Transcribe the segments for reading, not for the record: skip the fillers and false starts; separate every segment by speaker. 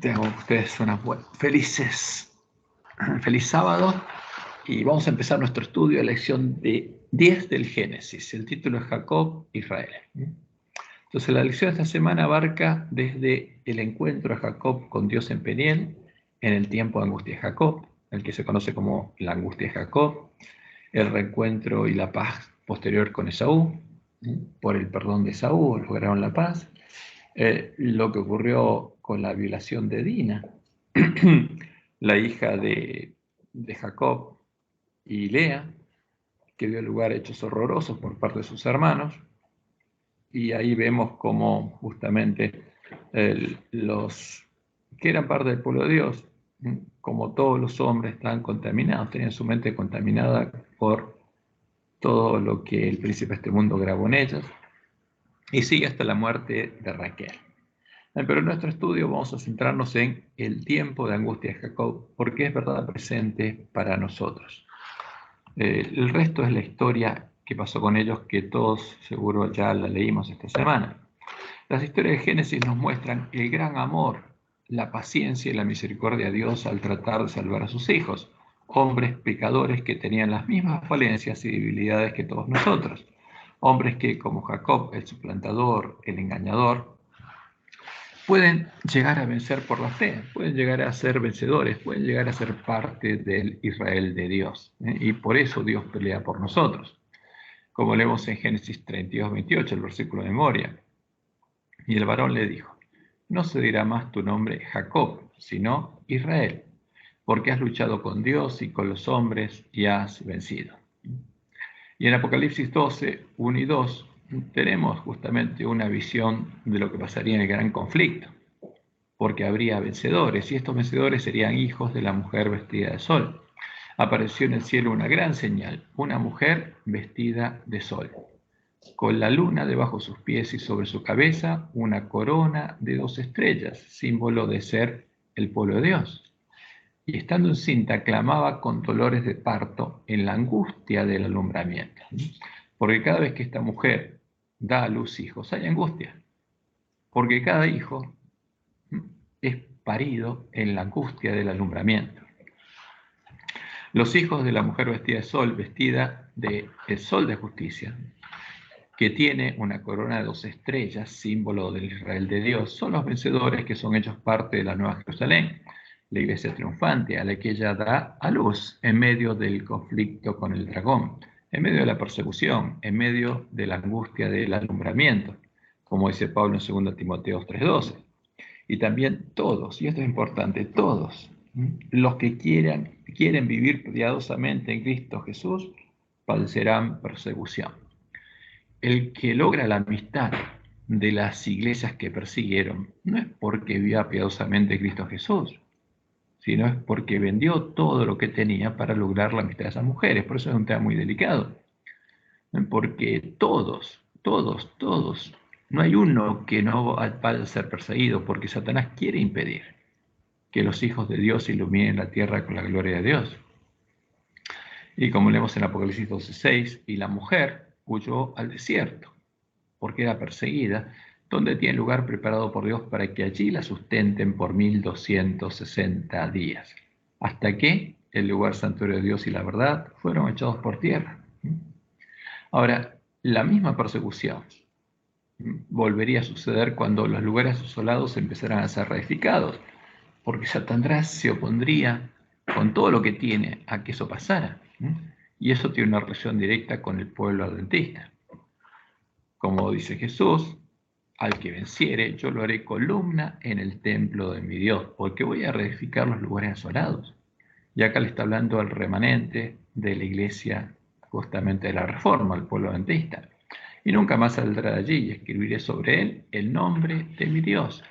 Speaker 1: Tengo ustedes feliz sábado y vamos a empezar nuestro estudio de lección de 10 del Génesis. El título es Jacob, Israel. Entonces la lección de esta semana abarca desde el encuentro de Jacob con Dios en Peniel, en el tiempo de angustia de Jacob, el que se conoce como la angustia de Jacob, el reencuentro y la paz posterior con Esaú, por el perdón de Esaú lograron la paz, lo que ocurrió con la violación de Dina, la hija de Jacob y Lea, que dio lugar a hechos horrorosos por parte de sus hermanos, y ahí vemos cómo justamente los que eran parte del pueblo de Dios, como todos los hombres, estaban contaminados, tenían su mente contaminada por todo lo que el príncipe de este mundo grabó en ellos, y sigue hasta la muerte de Raquel. Pero en nuestro estudio vamos a centrarnos en el tiempo de angustia de Jacob, porque es verdad presente para nosotros. El resto es la historia que pasó con ellos, que todos seguro ya la leímos esta semana. Las historias de Génesis nos muestran el gran amor, la paciencia y la misericordia de Dios al tratar de salvar a sus hijos, hombres pecadores que tenían las mismas falencias y debilidades que todos nosotros, hombres que, como Jacob, el suplantador, el engañador, pueden llegar a vencer por la fe, pueden llegar a ser vencedores, pueden llegar a ser parte del Israel de Dios. Y por eso Dios pelea por nosotros. Como leemos en Génesis 32, 28, el versículo de memoria. Y el varón le dijo: no se dirá más tu nombre Jacob, sino Israel, porque has luchado con Dios y con los hombres y has vencido. Y en Apocalipsis 12, 1 y 2, tenemos justamente una visión de lo que pasaría en el gran conflicto, porque habría vencedores, y estos vencedores serían hijos de la mujer vestida de sol. Apareció en el cielo una gran señal, una mujer vestida de sol, con la luna debajo de sus pies y sobre su cabeza una corona de 2 estrellas, símbolo de ser el pueblo de Dios. Y estando encinta, clamaba con dolores de parto en la angustia del alumbramiento. Porque cada vez que esta mujer da a luz hijos, hay angustia. Porque cada hijo es parido en la angustia del alumbramiento. Los hijos de la mujer vestida de sol, vestida de el sol de justicia, que tiene una corona de 2 estrellas, símbolo del Israel de Dios, son los vencedores que son hechos parte de la Nueva Jerusalén, la iglesia triunfante, a la que ella da a luz en medio del conflicto con el dragón, en medio de la persecución, en medio de la angustia del alumbramiento, como dice Pablo en 2 Timoteo 3:12. Y también todos, y esto es importante, todos los que quieren vivir piadosamente en Cristo Jesús padecerán persecución. El que logra la amistad de las iglesias que persiguieron no es porque vivía piadosamente en Cristo Jesús, sino es porque vendió todo lo que tenía para lograr la amistad de esas mujeres. Por eso es un tema muy delicado. Porque todos, no hay uno que no vaya a ser perseguido, porque Satanás quiere impedir que los hijos de Dios iluminen la tierra con la gloria de Dios. Y como leemos en Apocalipsis 12:6, y la mujer huyó al desierto, porque era perseguida, donde tiene lugar preparado por Dios para que allí la sustenten por 1260 días, hasta que el lugar santuario de Dios y la verdad fueron echados por tierra. Ahora, la misma persecución volvería a suceder cuando los lugares asolados empezaran a ser reedificados, porque Satanás se opondría con todo lo que tiene a que eso pasara. Y eso tiene una relación directa con el pueblo adventista. Como dice Jesús, al que venciere, yo lo haré columna en el templo de mi Dios, porque voy a reedificar los lugares asolados. Y acá le está hablando al remanente de la iglesia, justamente de la Reforma, al pueblo adventista. Y nunca más saldrá de allí, y escribiré sobre él el nombre de mi Dios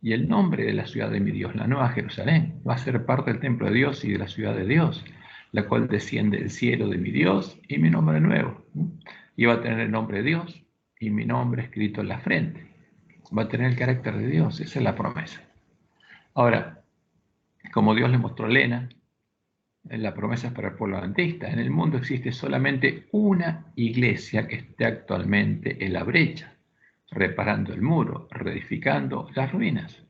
Speaker 1: y el nombre de la ciudad de mi Dios, la Nueva Jerusalén. Va a ser parte del templo de Dios y de la ciudad de Dios, la cual desciende del cielo de mi Dios y mi nombre nuevo. Y va a tener el nombre de Dios y mi nombre escrito en la frente. Va a tener el carácter de Dios, esa es la promesa. Ahora, como Dios le mostró a Lena, la promesa es para el pueblo adventista. En el mundo existe solamente una iglesia que esté actualmente en la brecha, reparando el muro, reedificando las ruinas.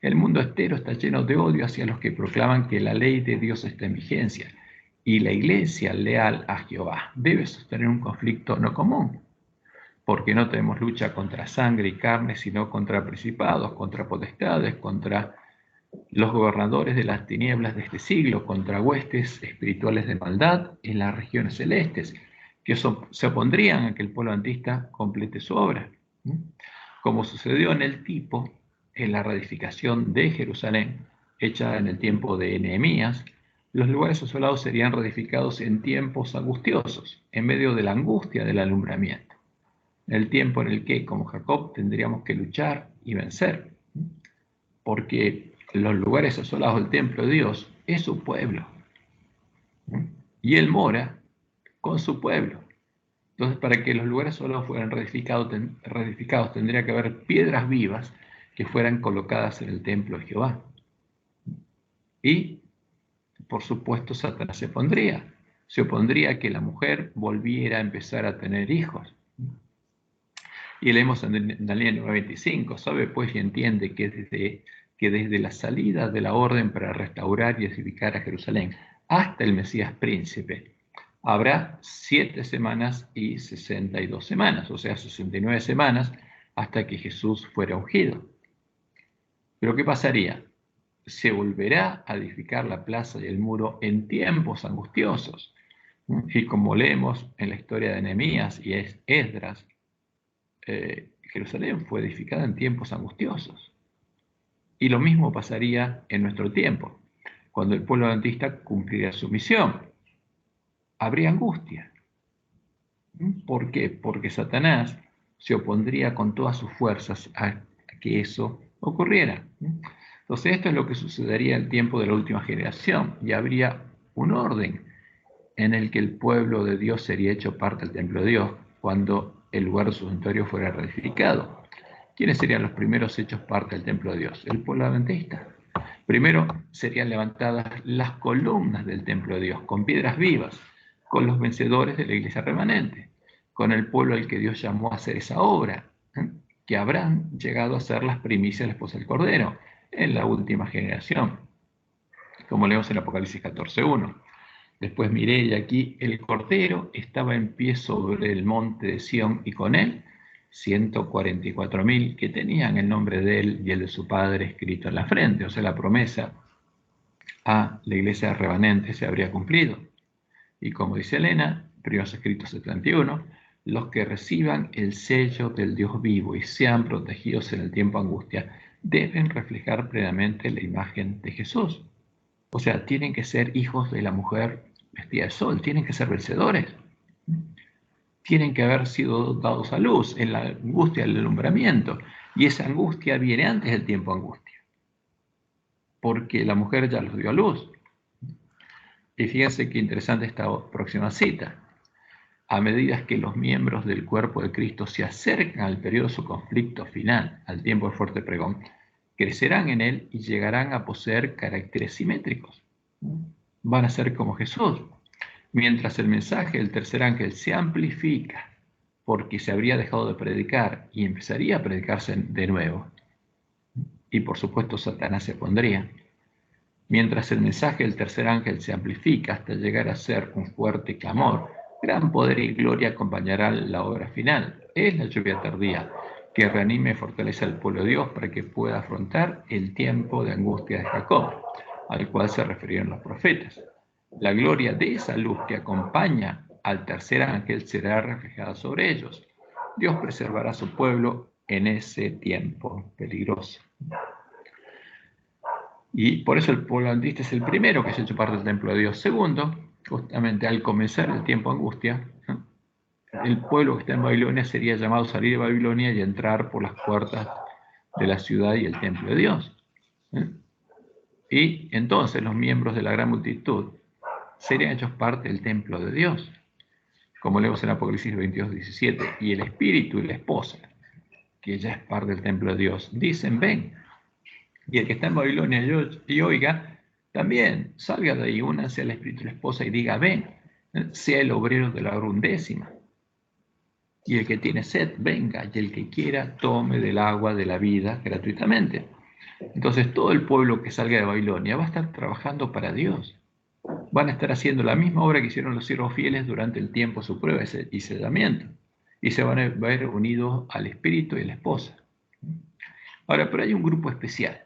Speaker 1: El mundo entero está lleno de odio hacia los que proclaman que la ley de Dios está en vigencia, y la iglesia leal a Jehová debe sostener un conflicto no común, porque no tenemos lucha contra sangre y carne, sino contra principados, contra potestades, contra los gobernadores de las tinieblas de este siglo, contra huestes espirituales de maldad en las regiones celestes, que se opondrían a que el pueblo antista complete su obra. Como sucedió en el tipo, en la reedificación de Jerusalén, hecha en el tiempo de Nehemías, los lugares asolados serían reedificados en tiempos angustiosos, en medio de la angustia del alumbramiento. El tiempo en el que, como Jacob, tendríamos que luchar y vencer, porque los lugares asolados del templo de Dios es su pueblo, y Él mora con su pueblo. Entonces, para que los lugares asolados fueran reedificados, tendría que haber piedras vivas que fueran colocadas en el templo de Jehová. Y, por supuesto, Satanás se opondría a que la mujer volviera a empezar a tener hijos. Y leemos en Daniel 9:25, sabe pues y entiende que desde la salida de la orden para restaurar y edificar a Jerusalén hasta el Mesías príncipe, habrá 7 semanas y 62 semanas, o sea, 69 semanas hasta que Jesús fuera ungido. Pero ¿qué pasaría? Se volverá a edificar la plaza y el muro en tiempos angustiosos. Y como leemos en la historia de Nehemías y Esdras, Jerusalén fue edificada en tiempos angustiosos. Y lo mismo pasaría en nuestro tiempo, cuando el pueblo adventista cumpliría su misión. Habría angustia. ¿Por qué? Porque Satanás se opondría con todas sus fuerzas a que eso ocurriera. Entonces esto es lo que sucedería en el tiempo de la última generación, y habría un orden en el que el pueblo de Dios sería hecho parte del templo de Dios cuando el lugar de su santuario fuera reedificado. ¿Quiénes serían los primeros hechos parte del templo de Dios? El pueblo adventista. Primero serían levantadas las columnas del templo de Dios con piedras vivas, con los vencedores de la iglesia remanente, con el pueblo al que Dios llamó a hacer esa obra, que habrán llegado a ser las primicias de la esposa del Cordero en la última generación, como leemos en Apocalipsis 14:1. Después miré y aquí el Cordero estaba en pie sobre el monte de Sión y con él 144.000 que tenían el nombre de él y el de su padre escrito en la frente. O sea, la promesa a la iglesia remanente se habría cumplido. Y como dice Elena, Primeros Escritos 71, los que reciban el sello del Dios vivo y sean protegidos en el tiempo de angustia deben reflejar plenamente la imagen de Jesús. O sea, tienen que ser hijos de la mujer vestida de sol, tienen que ser vencedores. Tienen que haber sido dados a luz en la angustia del alumbramiento. Y esa angustia viene antes del tiempo de angustia, porque la mujer ya los dio a luz. Y fíjense qué interesante esta próxima cita. A medida que los miembros del cuerpo de Cristo se acercan al periodo de su conflicto final, al tiempo del fuerte pregón, crecerán en él y llegarán a poseer caracteres simétricos. Van a ser como Jesús. Mientras el mensaje del tercer ángel se amplifica porque se habría dejado de predicar y empezaría a predicarse de nuevo. Y por supuesto Satanás se opondría. Mientras el mensaje del tercer ángel se amplifica hasta llegar a ser un fuerte clamor, gran poder y gloria acompañarán la obra final. Es la lluvia tardía que reanime y fortalece al pueblo de Dios para que pueda afrontar el tiempo de angustia de Jacob, al cual se refirieron los profetas. La gloria de esa luz que acompaña al tercer ángel será reflejada sobre ellos. Dios preservará a su pueblo en ese tiempo peligroso. Y por eso el pueblo adventista es el primero que se ha hecho parte del templo de Dios. Segundo, justamente al comenzar el tiempo de angustia, el pueblo que está en Babilonia sería llamado a salir de Babilonia y entrar por las puertas de la ciudad y el templo de Dios. Y entonces los miembros de la gran multitud serían hechos parte del templo de Dios, como leemos en Apocalipsis 22:17. Y el espíritu y la esposa, que ya es parte del templo de Dios, dicen: ven. Y el que está en Babilonia y oiga, también salga de ahí, únanse al espíritu y la esposa y diga: ven, sea el obrero de la hora 1ª. Y el que tiene sed, venga, y el que quiera, tome del agua de la vida gratuitamente. Entonces todo el pueblo que salga de Babilonia va a estar trabajando para Dios. Van a estar haciendo la misma obra que hicieron los siervos fieles durante el tiempo de su prueba y sellamiento. Y se van a ver unidos al Espíritu y a la esposa. Ahora, pero hay un grupo especial,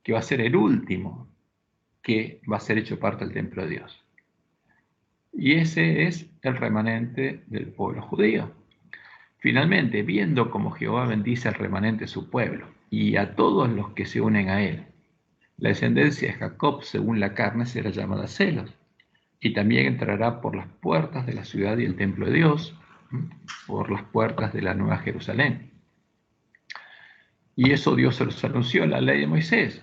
Speaker 1: que va a ser el último, que va a ser hecho parte del templo de Dios. Y ese es el remanente del pueblo judío. Finalmente, viendo cómo Jehová bendice al remanente de su pueblo y a todos los que se unen a él, la descendencia de Jacob, según la carne, será llamada celos, y también entrará por las puertas de la ciudad y el templo de Dios, por las puertas de la Nueva Jerusalén. Y eso Dios se los anunció en la ley de Moisés,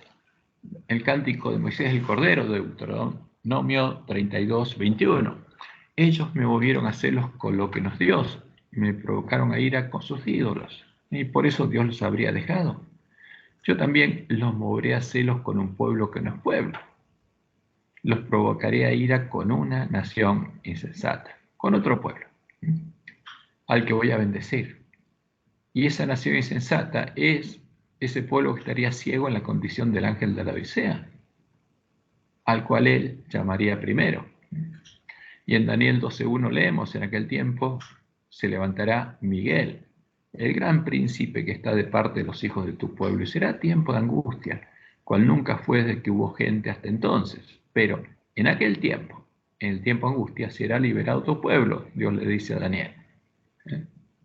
Speaker 1: el cántico de Moisés el Cordero, de Deuteronomio 32, 21. Ellos me movieron a celos con lo que no es Dios, me provocaron a ira con sus ídolos, y por eso Dios los habría dejado. Yo también los moveré a celos con un pueblo que no es pueblo. Los provocaré a ira con una nación insensata, con otro pueblo, al que voy a bendecir. Y esa nación insensata es ese pueblo que estaría ciego en la condición del ángel de la Odisea, al cual él llamaría primero. Y en Daniel 12:1 leemos, en aquel tiempo se levantará Miguel, el gran príncipe que está de parte de los hijos de tu pueblo, y será tiempo de angustia, cual nunca fue desde que hubo gente hasta entonces. Pero en aquel tiempo, en el tiempo de angustia, será liberado tu pueblo, Dios le dice a Daniel.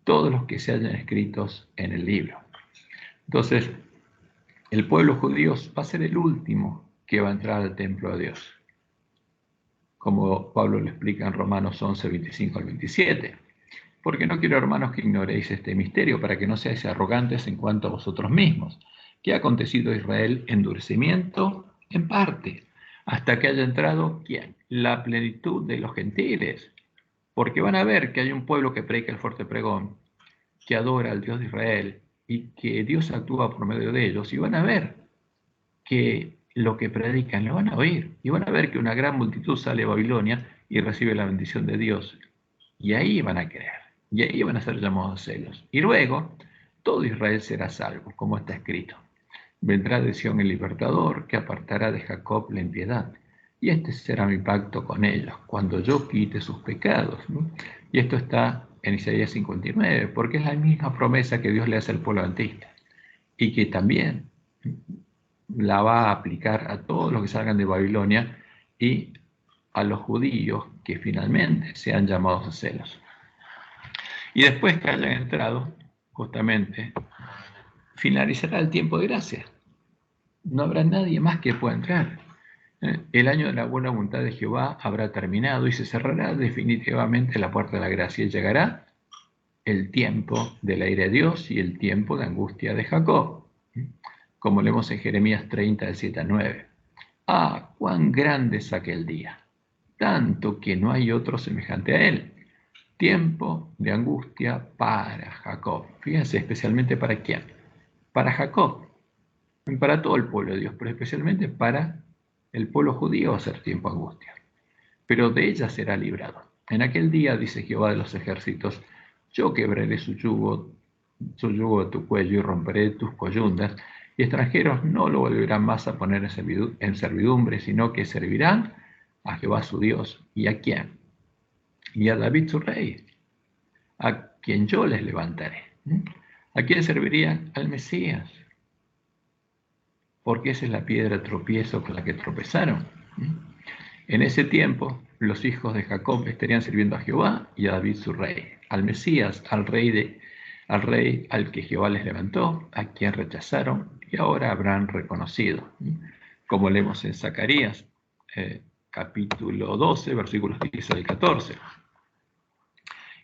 Speaker 1: Todos los que se hayan escritos en el libro. Entonces, el pueblo judío va a ser el último que va a entrar al templo de Dios, como Pablo lo explica en Romanos 11, 25 al 27. Porque no quiero, hermanos, que ignoréis este misterio, para que no seáis arrogantes en cuanto a vosotros mismos, que ha acontecido a Israel endurecimiento en parte, hasta que haya entrado, ¿quién? La plenitud de los gentiles. Porque van a ver que hay un pueblo que predica el fuerte pregón, que adora al Dios de Israel, y que Dios actúa por medio de ellos, y van a ver que lo que predican lo van a oír, y van a ver que una gran multitud sale a Babilonia y recibe la bendición de Dios, y ahí van a creer, y ahí van a ser llamados a celos. Y luego, todo Israel será salvo, como está escrito. Vendrá de Sión el libertador, que apartará de Jacob la impiedad, y este será mi pacto con ellos, cuando yo quite sus pecados, ¿no? Y esto está en Isaías 59, porque es la misma promesa que Dios le hace al pueblo adventista, y que también la va a aplicar a todos los que salgan de Babilonia y a los judíos que finalmente sean llamados a celos. Y después que hayan entrado, justamente, finalizará el tiempo de gracia. No habrá nadie más que pueda entrar. El año de la buena voluntad de Jehová habrá terminado y se cerrará definitivamente la puerta de la gracia y llegará el tiempo de la ira de Dios y el tiempo de angustia de Jacob, como leemos en Jeremías 30, del 7 al 9. Ah, cuán grande es aquel día, tanto que no hay otro semejante a él. Tiempo de angustia para Jacob. Fíjense, especialmente para quién. Para Jacob, para todo el pueblo de Dios, pero especialmente para el pueblo judío va a ser tiempo de angustia. Pero de ella será librado. En aquel día, dice Jehová de los ejércitos, yo quebraré su yugo de tu cuello y romperé tus coyundas, y extranjeros no lo volverán más a poner en servidumbre, sino que servirán a Jehová su Dios. ¿Y a quién? Y a David su rey, a quien yo les levantaré. ¿A quién servirían? Al Mesías, porque esa es la piedra de tropiezo con la que tropezaron. En ese tiempo, los hijos de Jacob estarían sirviendo a Jehová y a David su rey, al Mesías, al rey al que Jehová les levantó, a quien rechazaron y ahora habrán reconocido, como leemos en Zacarías, capítulo 12, versículos 10 al 14.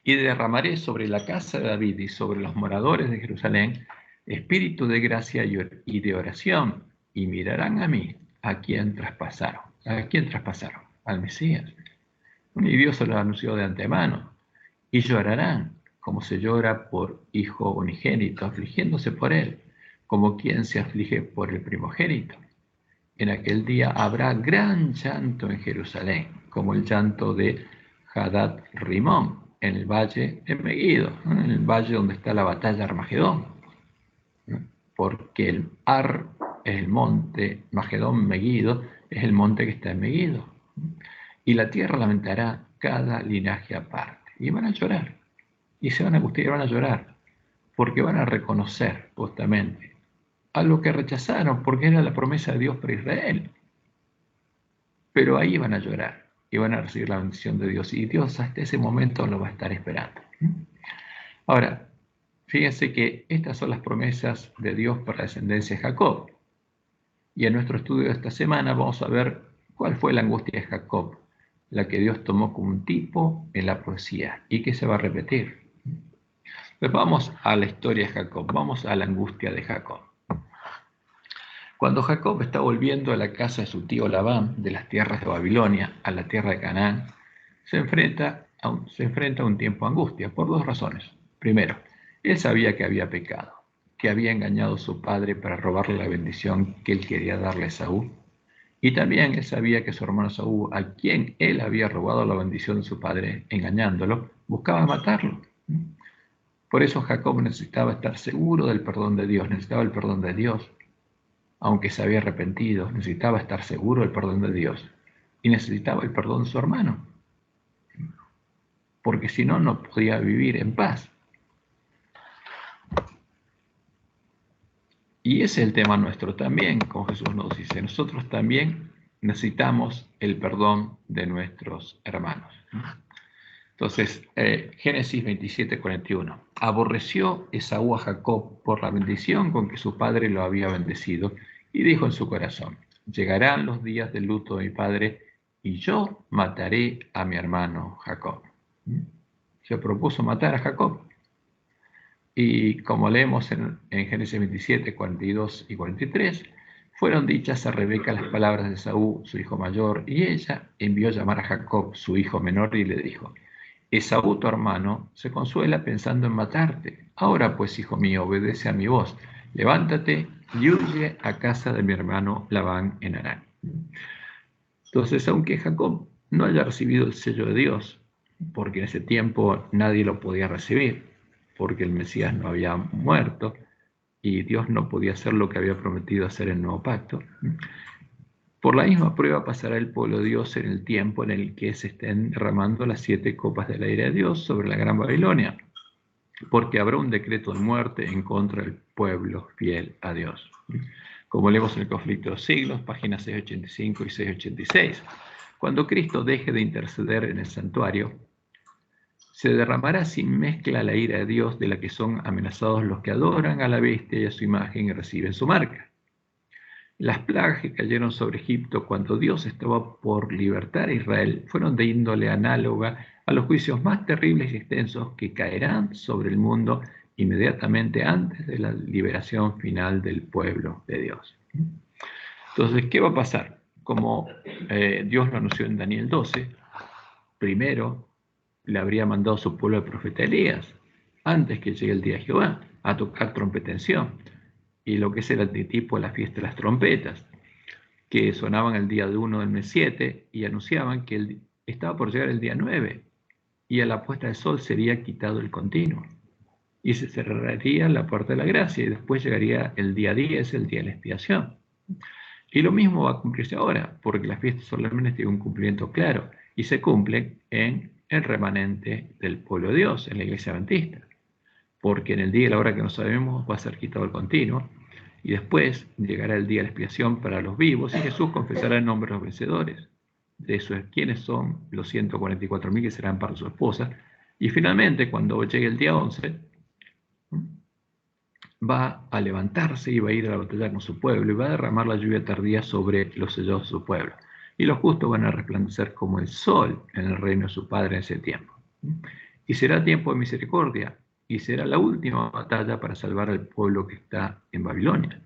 Speaker 1: Y derramaré sobre la casa de David y sobre los moradores de Jerusalén espíritu de gracia y de oración, y mirarán a mí, a quien traspasaron. ¿A quién traspasaron? Al Mesías. Y Dios se lo anunció de antemano. Y llorarán, como se llora por hijo unigénito, afligiéndose por él, como quien se aflige por el primogénito. En aquel día habrá gran llanto en Jerusalén, como el llanto de Hadad Rimón, en el valle de Megiddo, en el valle donde está la batalla de Armagedón. porque el Ar es el monte, Magedón, Megiddo, es el monte que está en Megiddo. Y la tierra lamentará cada linaje aparte. Y van a llorar. Y se van a angustiar y van a llorar. Porque van a reconocer justamente a lo que rechazaron, porque era la promesa de Dios para Israel. Pero ahí van a llorar y van a recibir la bendición de Dios. Y Dios hasta ese momento lo va a estar esperando. Ahora, fíjense que estas son las promesas de Dios para la descendencia de Jacob. Y en nuestro estudio de esta semana vamos a ver cuál fue la angustia de Jacob, la que Dios tomó como un tipo en la poesía y que se va a repetir. Pues vamos a la historia de Jacob, vamos a la angustia de Jacob. Cuando Jacob está volviendo a la casa de su tío Labán, de las tierras de Babilonia a la tierra de Canaán, se enfrenta a un tiempo de angustia por dos razones. Primero, él sabía que había pecado, que había engañado a su padre para robarle la bendición que él quería darle a Saúl. Y también él sabía que su hermano Saúl, a quien él había robado la bendición de su padre, engañándolo, buscaba matarlo. Por eso Jacob necesitaba estar seguro del perdón de Dios, necesitaba el perdón de Dios. Aunque se había arrepentido, necesitaba estar seguro del perdón de Dios. Y necesitaba el perdón de su hermano. Porque si no, no podía vivir en paz. Y ese es el tema nuestro también, como Jesús nos dice. Nosotros también necesitamos el perdón de nuestros hermanos. Entonces, Génesis 27:41. Aborreció Esaú a Jacob por la bendición con que su padre lo había bendecido, y dijo en su corazón: llegarán los días del luto de mi padre, y yo mataré a mi hermano Jacob. Se propuso matar a Jacob. Y como leemos en Génesis 27, 42 y 43, fueron dichas a Rebeca las palabras de Esaú, su hijo mayor, y ella envió a llamar a Jacob, su hijo menor, y le dijo: Esaú, tu hermano, se consuela pensando en matarte. Ahora pues, hijo mío, obedece a mi voz. Levántate y huye a casa de mi hermano Labán en Harán. Entonces, aunque Jacob no haya recibido el sello de Dios, porque en ese tiempo nadie lo podía recibir, porque el Mesías no había muerto y Dios no podía hacer lo que había prometido hacer en el nuevo pacto, por la misma prueba pasará el pueblo de Dios en el tiempo en el que se estén derramando las 7 copas de la ira de Dios sobre la gran Babilonia, porque habrá un decreto de muerte en contra del pueblo fiel a Dios. Como leemos en el conflicto de los siglos, páginas 685 y 686, cuando Cristo deje de interceder en el santuario, se derramará sin mezcla la ira de Dios de la que son amenazados los que adoran a la bestia y a su imagen y reciben su marca. Las plagas que cayeron sobre Egipto cuando Dios estaba por libertar a Israel fueron de índole análoga a los juicios más terribles y extensos que caerán sobre el mundo inmediatamente antes de la liberación final del pueblo de Dios. Entonces, ¿qué va a pasar? Como Dios lo anunció en Daniel 12, primero le habría mandado a su pueblo el profeta Elías, antes que llegue el día de Jehová, a tocar trompetención. Y lo que es el antitipo de la fiesta de las trompetas, que sonaban el día 1 del mes 7 y anunciaban que estaba por llegar el día 9 y a la puesta del sol sería quitado el continuo y se cerraría la puerta de la gracia y después llegaría el día 10, el día de la expiación. Y lo mismo va a cumplirse ahora, porque las fiestas solemnes tienen un cumplimiento claro y se cumplen en el remanente del pueblo de Dios, en la iglesia adventista, porque en el día y la hora que no sabemos va a ser quitado el continuo. Y después llegará el día de la expiación para los vivos y Jesús confesará el nombre de los vencedores. De eso es quiénes son los 144.000 que serán para su esposa. Y finalmente, cuando llegue el día 11, va a levantarse y va a ir a la batalla con su pueblo y va a derramar la lluvia tardía sobre los sellados de su pueblo. Y los justos van a resplandecer como el sol en el reino de su Padre en ese tiempo. Y será tiempo de misericordia. Y será la última batalla para salvar al pueblo que está en Babilonia.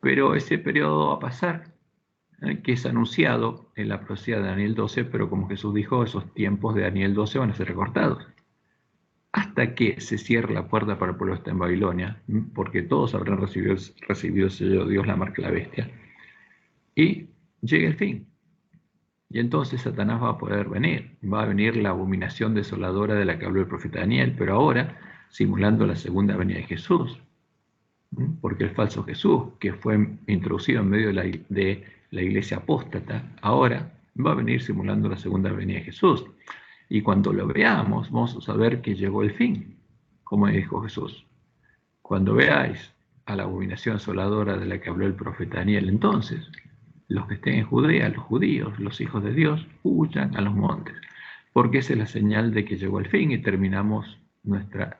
Speaker 1: Pero ese periodo va a pasar, que es anunciado en la profecía de Daniel 12, pero como Jesús dijo, esos tiempos de Daniel 12 van a ser recortados. Hasta que se cierre la puerta para el pueblo que está en Babilonia, porque todos habrán recibido el sello de Dios, la marca de la bestia, y llegue el fin. Y entonces Satanás va a poder venir, va a venir la abominación desoladora de la que habló el profeta Daniel, pero ahora simulando la segunda venida de Jesús. porque el falso Jesús, que fue introducido en medio de la iglesia apóstata, ahora va a venir simulando la segunda venida de Jesús. Y cuando lo veamos, vamos a saber que llegó el fin, como dijo Jesús. Cuando veáis a la abominación asoladora de la que habló el profeta Daniel, entonces los que estén en Judea, los judíos, los hijos de Dios, huyan a los montes, porque esa es la señal de que llegó el fin y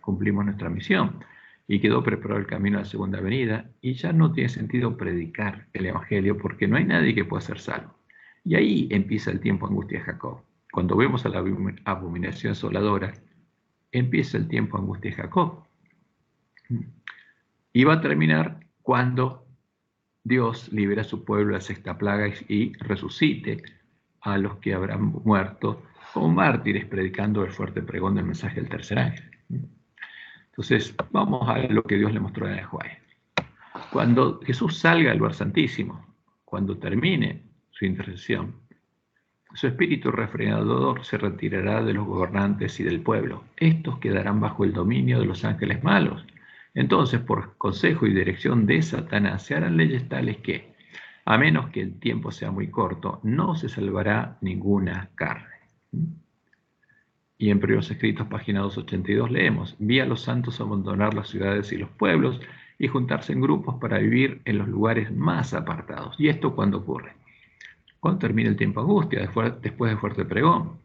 Speaker 1: cumplimos nuestra misión. Y quedó preparado el camino a la segunda venida, y ya no tiene sentido predicar el Evangelio, porque no hay nadie que pueda ser salvo. Y ahí empieza el tiempo de angustia de Jacob. Cuando vemos a la abominación asoladora, empieza el tiempo de angustia de Jacob. Y va a terminar cuando Dios libera a su pueblo de la sexta plaga y resucite a los que habrán muerto como mártires predicando el fuerte pregón del mensaje del tercer ángel. Entonces, vamos a lo que Dios le mostró en el Juárez. Cuando Jesús salga del lugar santísimo, cuando termine su intercesión, su espíritu refrenador se retirará de los gobernantes y del pueblo. Estos quedarán bajo el dominio de los ángeles malos. Entonces, por consejo y dirección de Satanás, se harán leyes tales que, a menos que el tiempo sea muy corto, no se salvará ninguna carne. Y en Primeros Escritos, página 282, leemos: vi a los santos abandonar las ciudades y los pueblos y juntarse en grupos para vivir en los lugares más apartados. ¿Y esto cuándo ocurre? Cuando termina el tiempo de angustia, después de fuerte pregón.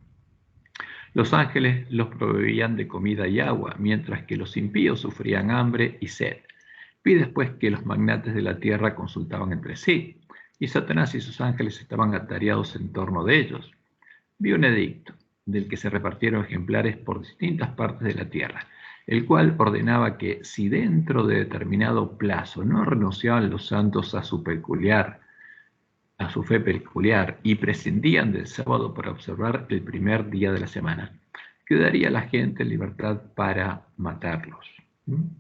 Speaker 1: Los ángeles los proveían de comida y agua, mientras que los impíos sufrían hambre y sed. Vi después que los magnates de la tierra consultaban entre sí, y Satanás y sus ángeles estaban atareados en torno de ellos. Vi un edicto, del que se repartieron ejemplares por distintas partes de la tierra, el cual ordenaba que si dentro de determinado plazo no renunciaban los santos a su fe peculiar y prescindían del sábado para observar el primer día de la semana, quedaría la gente en libertad para matarlos.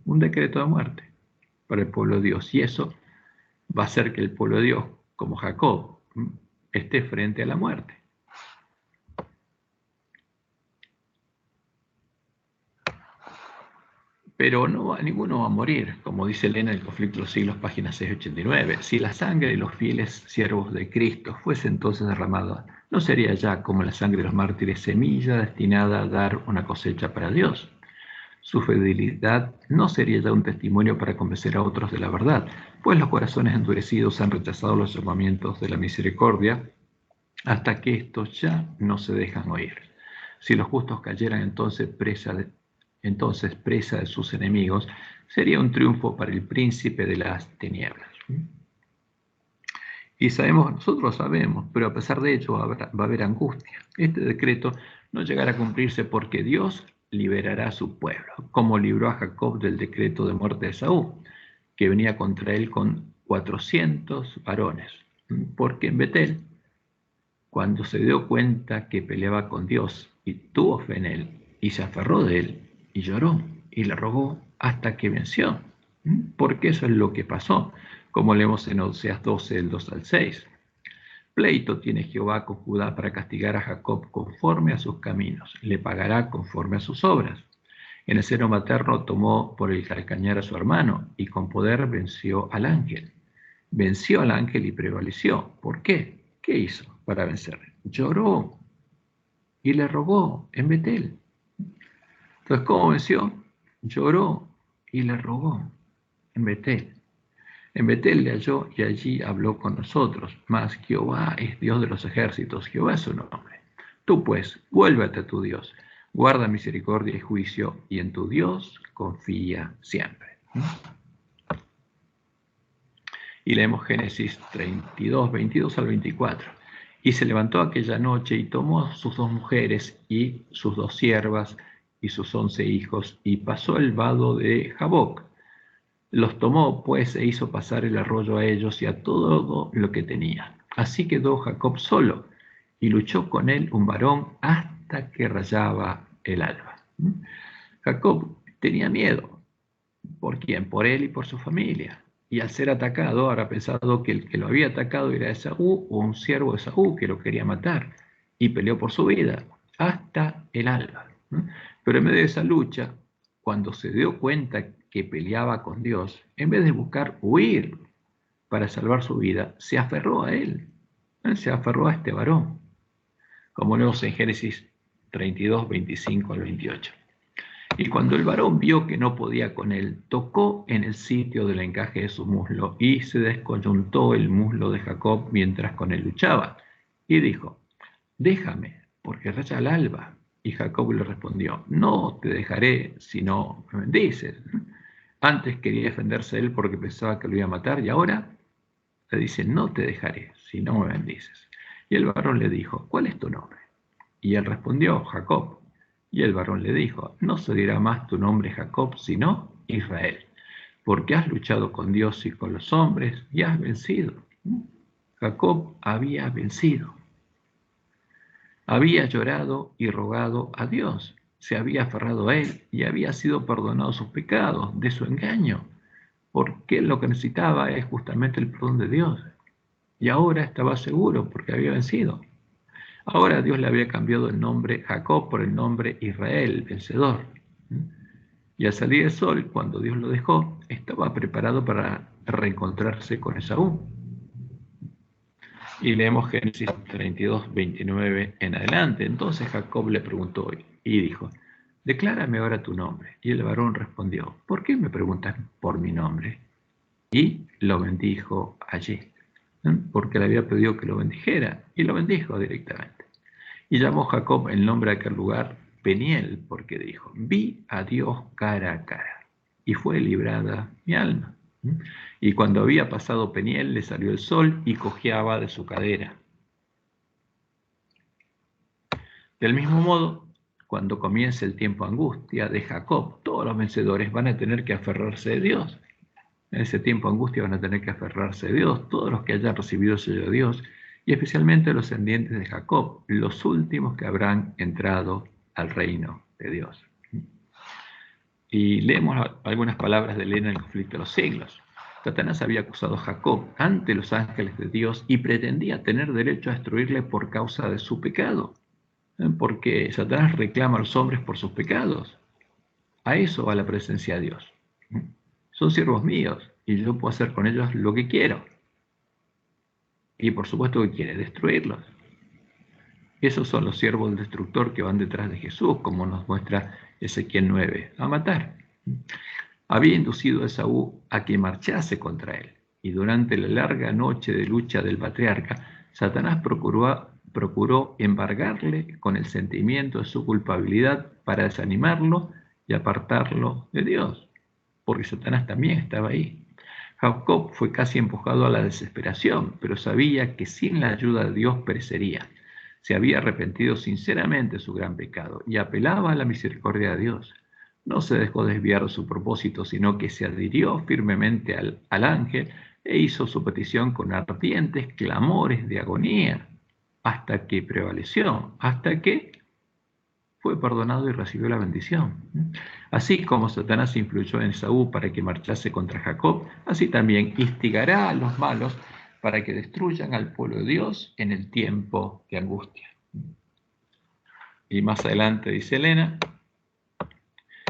Speaker 1: Un decreto de muerte para el pueblo de Dios, y eso va a hacer que el pueblo de Dios, como Jacob, esté frente a la muerte. Pero ninguno va a morir, como dice Elena en el Conflicto de los Siglos, página 689. Si la sangre de los fieles siervos de Cristo fuese entonces derramada, no sería ya como la sangre de los mártires semilla destinada a dar una cosecha para Dios. Su fidelidad no sería ya un testimonio para convencer a otros de la verdad, pues los corazones endurecidos han rechazado los llamamientos de la misericordia hasta que estos ya no se dejan oír. Si los justos cayeran entonces presa de sus enemigos, sería un triunfo para el príncipe de las tinieblas. Y nosotros sabemos, pero a pesar de ello va a haber angustia. Este decreto no llegará a cumplirse porque Dios liberará a su pueblo, como libró a Jacob del decreto de muerte de Saúl, que venía contra él con 400 varones, porque en Betel, cuando se dio cuenta que peleaba con Dios y tuvo fe en él, y se aferró de él, y lloró, y le rogó hasta que venció. Porque eso es lo que pasó, como leemos en Oseas 12, del 2 al 6. Pleito tiene Jehová con Judá para castigar a Jacob conforme a sus caminos, le pagará conforme a sus obras. En el seno materno tomó por el calcañar a su hermano, y con poder venció al ángel. Venció al ángel y prevaleció. ¿Por qué? ¿Qué hizo para vencer? Lloró y le rogó en Betel. Entonces, ¿cómo venció? Lloró y le rogó en Betel. En Betel le halló y allí habló con nosotros. Mas Jehová es Dios de los ejércitos, Jehová es su nombre. Tú pues, vuélvete a tu Dios, guarda misericordia y juicio, y en tu Dios confía siempre. Y leemos Génesis 32, 22 al 24. Y se levantó aquella noche y tomó sus 2 mujeres y sus 2 siervas y sus 11 hijos, y pasó el vado de Jaboc. Los tomó, pues, e hizo pasar el arroyo a ellos y a todo lo que tenía. Así quedó Jacob solo, y luchó con él un varón hasta que rayaba el alba. Jacob tenía miedo. ¿Por quién? Por él y por su familia. Y al ser atacado, habrá pensado que el que lo había atacado era Esaú, o un siervo de Esaú que lo quería matar, y peleó por su vida hasta el alba. Pero en medio de esa lucha, cuando se dio cuenta que peleaba con Dios, en vez de buscar huir para salvar su vida, se aferró a él. Se aferró a este varón, como leemos en Génesis 32, 25 al 28. Y cuando el varón vio que no podía con él, tocó en el sitio del encaje de su muslo y se descoyuntó el muslo de Jacob mientras con él luchaba. Y dijo: déjame, porque raya el alba. Y Jacob le respondió: no te dejaré si no me bendices. Antes quería defenderse él porque pensaba que lo iba a matar, y ahora le dice: no te dejaré si no me bendices. Y el varón le dijo: ¿cuál es tu nombre? Y él respondió: Jacob. Y el varón le dijo: no se dirá más tu nombre Jacob, sino Israel, porque has luchado con Dios y con los hombres y has vencido. Jacob había vencido. Había llorado y rogado a Dios, se había aferrado a él y había sido perdonado sus pecados, de su engaño, porque él lo que necesitaba es justamente el perdón de Dios. Y ahora estaba seguro porque había vencido. Ahora Dios le había cambiado el nombre Jacob por el nombre Israel, el vencedor. Y al salir el sol, cuando Dios lo dejó, estaba preparado para reencontrarse con Esaú. Y leemos Génesis 32, 29 en adelante. Entonces Jacob le preguntó y dijo: declárame ahora tu nombre. Y el varón respondió: ¿por qué me preguntas por mi nombre? Y lo bendijo allí, porque le había pedido que lo bendijera, y lo bendijo directamente. Y llamó Jacob el nombre de aquel lugar Peniel, porque dijo: vi a Dios cara a cara, y fue librada mi alma. Y cuando había pasado Peniel, le salió el sol y cojeaba de su cadera. Del mismo modo, cuando comience el tiempo de angustia de Jacob, todos los vencedores van a tener que aferrarse de Dios. En ese tiempo de angustia van a tener que aferrarse de Dios, todos los que hayan recibido el sello de Dios, y especialmente los descendientes de Jacob, los últimos que habrán entrado al reino de Dios. Y leemos algunas palabras de Elena en el conflicto de los siglos. Satanás había acusado a Jacob ante los ángeles de Dios y pretendía tener derecho a destruirle por causa de su pecado, porque Satanás reclama a los hombres por sus pecados. A eso va la presencia de Dios. Son siervos míos y yo puedo hacer con ellos lo que quiero. Y por supuesto que quiere destruirlos. Esos son los siervos del destructor que van detrás de Jesús, como nos muestra Ezequiel 9, a matar. Había inducido a Esaú a que marchase contra él, y durante la larga noche de lucha del patriarca, Satanás procuró embargarle con el sentimiento de su culpabilidad para desanimarlo y apartarlo de Dios, porque Satanás también estaba ahí. Jacob fue casi empujado a la desesperación, pero sabía que sin la ayuda de Dios perecería. Se había arrepentido sinceramente de su gran pecado y apelaba a la misericordia de Dios. No se dejó desviar de su propósito, sino que se adhirió firmemente al ángel e hizo su petición con ardientes clamores de agonía, hasta que prevaleció, hasta que fue perdonado y recibió la bendición. Así como Satanás influyó en Esaú para que marchase contra Jacob, así también instigará a los malos para que destruyan al pueblo de Dios en el tiempo de angustia. Y más adelante dice Elena: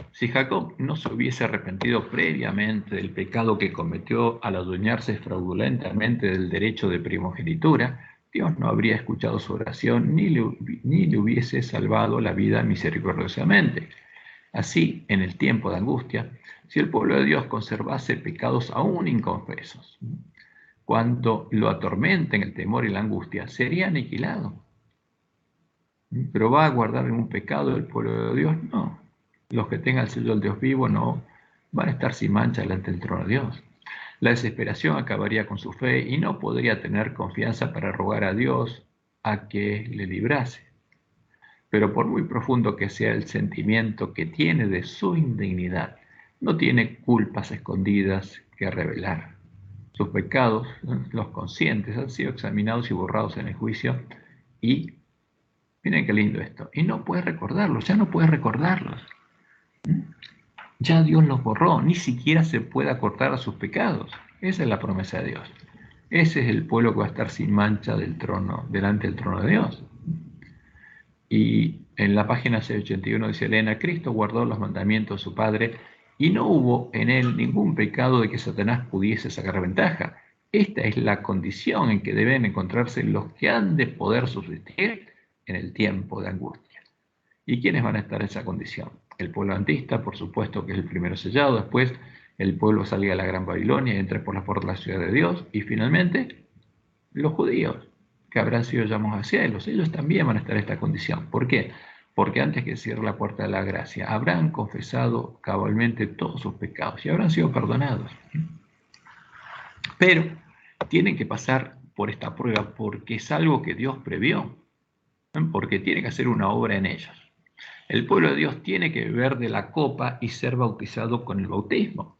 Speaker 1: si Jacob no se hubiese arrepentido previamente del pecado que cometió al adueñarse fraudulentamente del derecho de primogenitura, Dios no habría escuchado su oración ni le hubiese salvado la vida misericordiosamente. Así, en el tiempo de angustia, si el pueblo de Dios conservase pecados aún inconfesos, cuando lo atormenten el temor y la angustia, sería aniquilado. Pero ¿va a guardar en un pecado el pueblo de Dios? No. Los que tengan el sello del Dios vivo no van a estar sin mancha delante del trono de Dios. La desesperación acabaría con su fe y no podría tener confianza para rogar a Dios a que le librase. Pero por muy profundo que sea el sentimiento que tiene de su indignidad, no tiene culpas escondidas que revelar. Sus pecados, los conscientes, han sido examinados y borrados en el juicio y, miren qué lindo esto, y no puede recordarlos, ya no puede recordarlos. Ya Dios los borró, ni siquiera se puede acordar a sus pecados. Esa es la promesa de Dios. Ese es el pueblo que va a estar sin mancha del trono, delante del trono de Dios. Y en la página 681 dice Elena: Cristo guardó los mandamientos de su Padre y no hubo en él ningún pecado de que Satanás pudiese sacar ventaja. Esta es la condición en que deben encontrarse los que han de poder subsistir en el tiempo de angustia. ¿Y quiénes van a estar en esa condición? El pueblo antista, por supuesto, que es el primero sellado. Después, el pueblo salga a la Gran Babilonia y entra por la puerta de la ciudad de Dios. Y finalmente, los judíos, que habrán sido llamados a cielos. Ellos también van a estar en esta condición. ¿Por qué? Porque antes que cierre la puerta de la gracia, habrán confesado cabalmente todos sus pecados y habrán sido perdonados. Pero tienen que pasar por esta prueba porque es algo que Dios previó, porque tiene que hacer una obra en ellos. El pueblo de Dios tiene que beber de la copa y ser bautizado con el bautismo.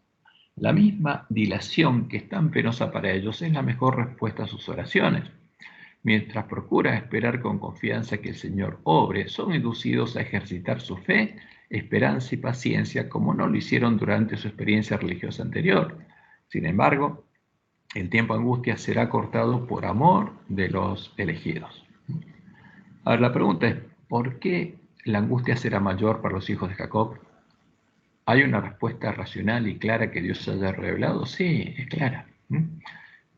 Speaker 1: La misma dilación que es tan penosa para ellos es la mejor respuesta a sus oraciones. Mientras procuran esperar con confianza que el Señor obre, son inducidos a ejercitar su fe, esperanza y paciencia como no lo hicieron durante su experiencia religiosa anterior. Sin embargo, el tiempo de angustia será cortado por amor de los elegidos. Ahora la pregunta es, ¿por qué la angustia será mayor para los hijos de Jacob? ¿Hay una respuesta racional y clara que Dios haya revelado? Sí, es clara.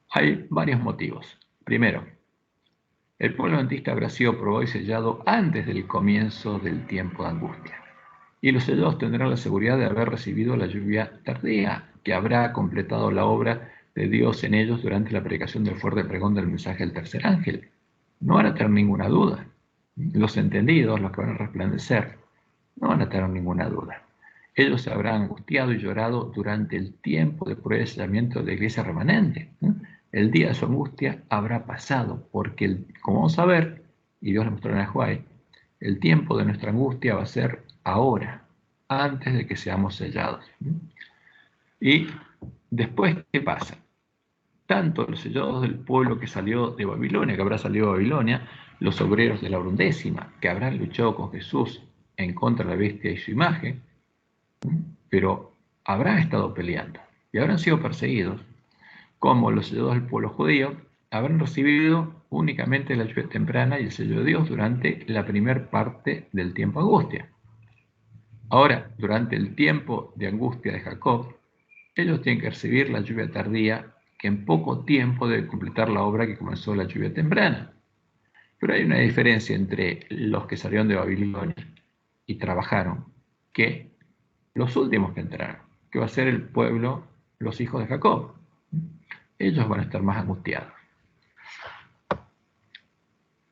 Speaker 1: Hay varios motivos. Primero, el pueblo adventista habrá sido probado y sellado antes del comienzo del tiempo de angustia. Y los sellados tendrán la seguridad de haber recibido la lluvia tardía, que habrá completado la obra de Dios en ellos durante la predicación del fuerte pregón del mensaje del tercer ángel. No van a tener ninguna duda. Los entendidos, los que van a resplandecer, no van a tener ninguna duda. Ellos se habrán angustiado y llorado durante el tiempo de prueba y sellamiento de la iglesia remanente. El día de su angustia habrá pasado, porque, como vamos a ver, y Dios lo mostró en Ajuay, el tiempo de nuestra angustia va a ser ahora, antes de que seamos sellados. Y después, ¿qué pasa? Tanto los sellados del pueblo que salió de Babilonia, que habrá salido de Babilonia, los obreros de la 1ª, que habrán luchado con Jesús en contra de la bestia y su imagen, pero habrán estado peleando y habrán sido perseguidos, como los sellados del pueblo judío habrán recibido únicamente la lluvia temprana y el sello de Dios durante la primera parte del tiempo de angustia. Ahora, durante el tiempo de angustia de Jacob, ellos tienen que recibir la lluvia tardía, que en poco tiempo debe completar la obra que comenzó la lluvia temprana. Pero hay una diferencia entre los que salieron de Babilonia y trabajaron, que los últimos que entraron, que va a ser el pueblo, los hijos de Jacob. Ellos van a estar más angustiados.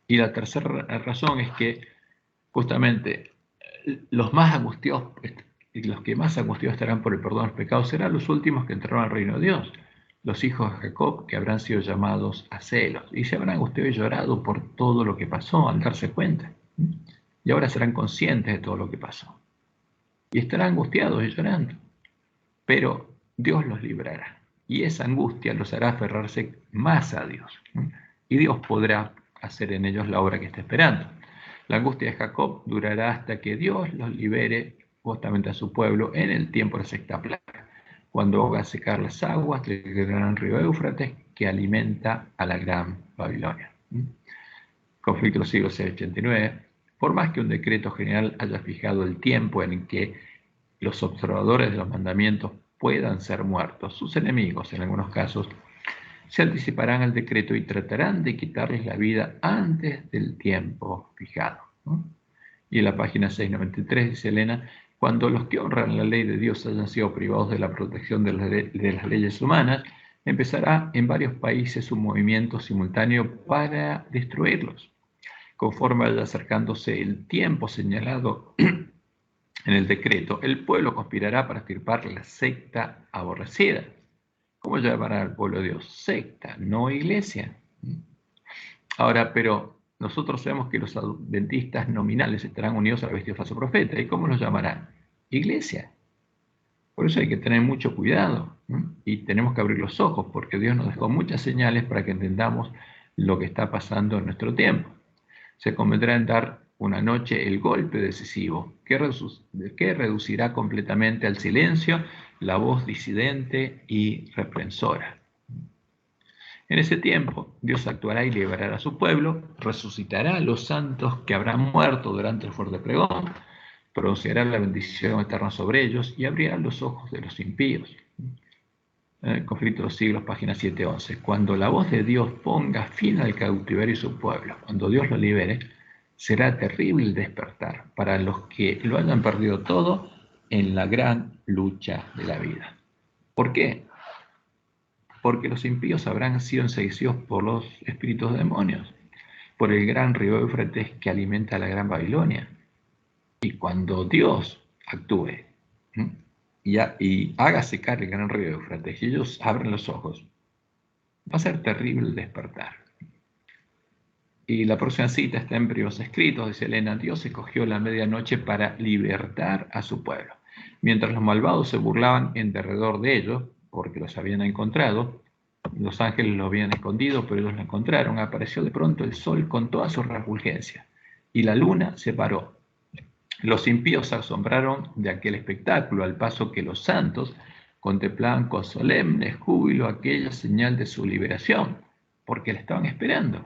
Speaker 1: Y la tercera razón es que justamente los más angustiados, los que más angustiados estarán por el perdón de los pecados, serán los últimos que entraron al reino de Dios, los hijos de Jacob, que habrán sido llamados a celos, y se habrán angustiado y llorado por todo lo que pasó al darse cuenta. Y ahora serán conscientes de todo lo que pasó. Y estarán angustiados y llorando. Pero Dios los librará. Y esa angustia los hará aferrarse más a Dios. Y Dios podrá hacer en ellos la obra que está esperando. La angustia de Jacob durará hasta que Dios los libere justamente a su pueblo en el tiempo de la 6ª plaga, cuando haga secar las aguas del gran río Éufrates que alimenta a la gran Babilonia. Conflicto del siglo 89. Por más que un decreto general haya fijado el tiempo en que los observadores de los mandamientos puedan ser muertos, sus enemigos, en algunos casos, se anticiparán al decreto y tratarán de quitarles la vida antes del tiempo fijado. Y en la página 693 dice Elena, cuando los que honran la ley de Dios hayan sido privados de la protección de las leyes humanas, empezará en varios países un movimiento simultáneo para destruirlos. Conforme vaya acercándose el tiempo señalado en el decreto, el pueblo conspirará para extirpar la secta aborrecida. ¿Cómo llamará al pueblo de Dios? Secta, no iglesia. Ahora, pero nosotros sabemos que los adventistas nominales estarán unidos a la bestia falso profeta. ¿Y cómo los llamarán? Iglesia. Por eso hay que tener mucho cuidado, y tenemos que abrir los ojos, porque Dios nos dejó muchas señales para que entendamos lo que está pasando en nuestro tiempo. Se convendrá en dar una noche el golpe decisivo que reducirá completamente al silencio la voz disidente y reprensora. En ese tiempo, Dios actuará y liberará a su pueblo, resucitará a los santos que habrán muerto durante el fuerte pregón, pronunciará la bendición eterna sobre ellos y abrirá los ojos de los impíos. Conflicto de los siglos, página 711. Cuando la voz de Dios ponga fin al cautiverio de su pueblo, cuando Dios lo libere, será terrible el despertar para los que lo hayan perdido todo en la gran lucha de la vida. ¿Por qué? Porque los impíos habrán sido enseguecidos por los espíritus demonios, por el gran río Éufrates que alimenta a la gran Babilonia. Y cuando Dios actúe y haga secar el gran río Éufrates y ellos abren los ojos, va a ser terrible el despertar. Y la próxima cita está en Primeros Escritos, dice Elena: Dios escogió la medianoche para libertar a su pueblo. Mientras los malvados se burlaban en derredor de ellos, porque los habían encontrado, los ángeles lo habían escondido, pero ellos lo encontraron, apareció de pronto el sol con toda su refulgencia, y la luna se paró. Los impíos se asombraron de aquel espectáculo, al paso que los santos contemplaban con solemne júbilo aquella señal de su liberación, porque la estaban esperando.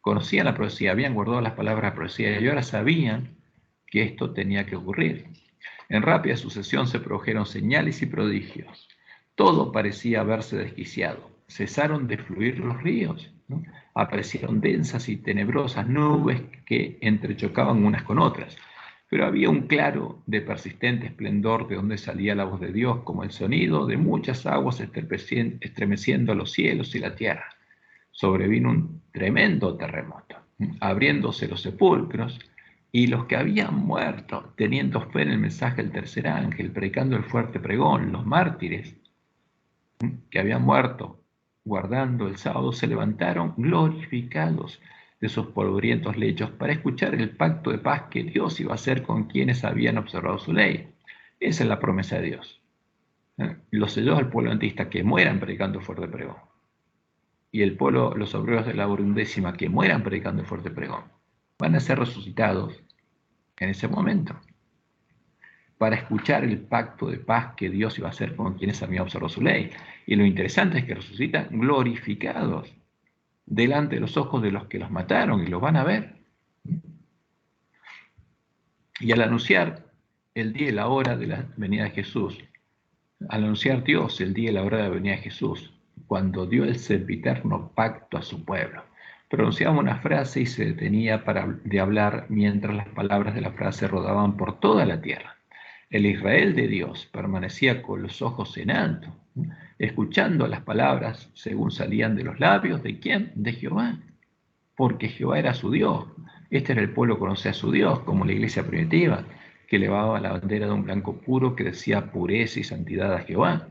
Speaker 1: Conocían la profecía, habían guardado las palabras de la profecía y ahora sabían que esto tenía que ocurrir. En rápida sucesión se produjeron señales y prodigios. Todo parecía haberse desquiciado. Cesaron de fluir los ríos, ¿no? Aparecieron densas y tenebrosas nubes que entrechocaban unas con otras. Pero había un claro de persistente esplendor de donde salía la voz de Dios, como el sonido de muchas aguas estremeciendo los cielos y la tierra. Sobrevino un tremendo terremoto, abriéndose los sepulcros, y los que habían muerto, teniendo fe en el mensaje del tercer ángel, predicando el fuerte pregón, los mártires que habían muerto guardando el sábado, se levantaron glorificados de sus polvorientos lechos para escuchar el pacto de paz que Dios iba a hacer con quienes habían observado su ley. Esa es la promesa de Dios. Los selló al pueblo antista que mueran predicando el fuerte pregón. Y el pueblo, los obreros de la undécima que mueran predicando el fuerte pregón, van a ser resucitados en ese momento para escuchar el pacto de paz que Dios iba a hacer con quienes habían observado su ley. Y lo interesante es que resucitan glorificados delante de los ojos de los que los mataron y los van a ver. Y al anunciar el día y la hora de la venida de Jesús, al anunciar Dios el día y la hora de la venida de Jesús, cuando dio el sempiterno pacto a su pueblo, pronunciaba una frase y se detenía de hablar mientras las palabras de la frase rodaban por toda la tierra. El Israel de Dios permanecía con los ojos en alto, escuchando las palabras según salían de los labios de ¿quién? De Jehová, porque Jehová era su Dios. Este era el pueblo que conocía a su Dios, como la iglesia primitiva, que elevaba la bandera de un blanco puro que decía pureza y santidad a Jehová,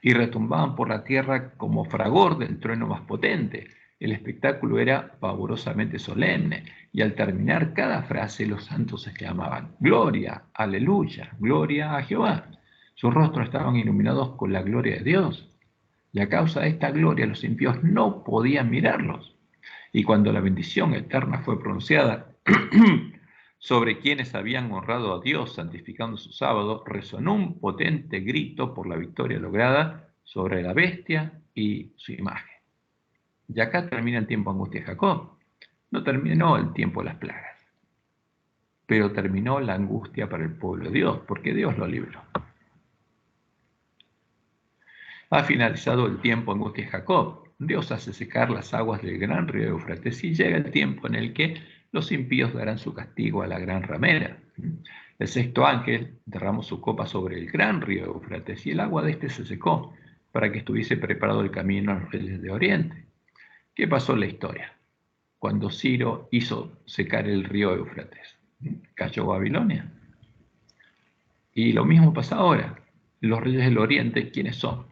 Speaker 1: y retumbaban por la tierra como fragor del trueno más potente. El espectáculo era pavorosamente solemne, y al terminar cada frase los santos exclamaban: gloria, aleluya, gloria a Jehová. Sus rostros estaban iluminados con la gloria de Dios, y a causa de esta gloria los impíos no podían mirarlos. Y cuando la bendición eterna fue pronunciada sobre quienes habían honrado a Dios santificando su sábado, resonó un potente grito por la victoria lograda sobre la bestia y su imagen. Y acá termina el tiempo de angustia de Jacob. No terminó el tiempo de las plagas, pero terminó la angustia para el pueblo de Dios, porque Dios lo libró. Ha finalizado el tiempo de angustia de Jacob. Dios hace secar las aguas del gran río Éufrates y llega el tiempo en el que los impíos darán su castigo a la gran ramera. El sexto ángel derramó su copa sobre el gran río Éufrates y el agua de este se secó para que estuviese preparado el camino a los reyes de Oriente. ¿Qué pasó en la historia? Cuando Ciro hizo secar el río Éufrates, cayó Babilonia. Y lo mismo pasa ahora. Los reyes del Oriente, ¿quiénes son?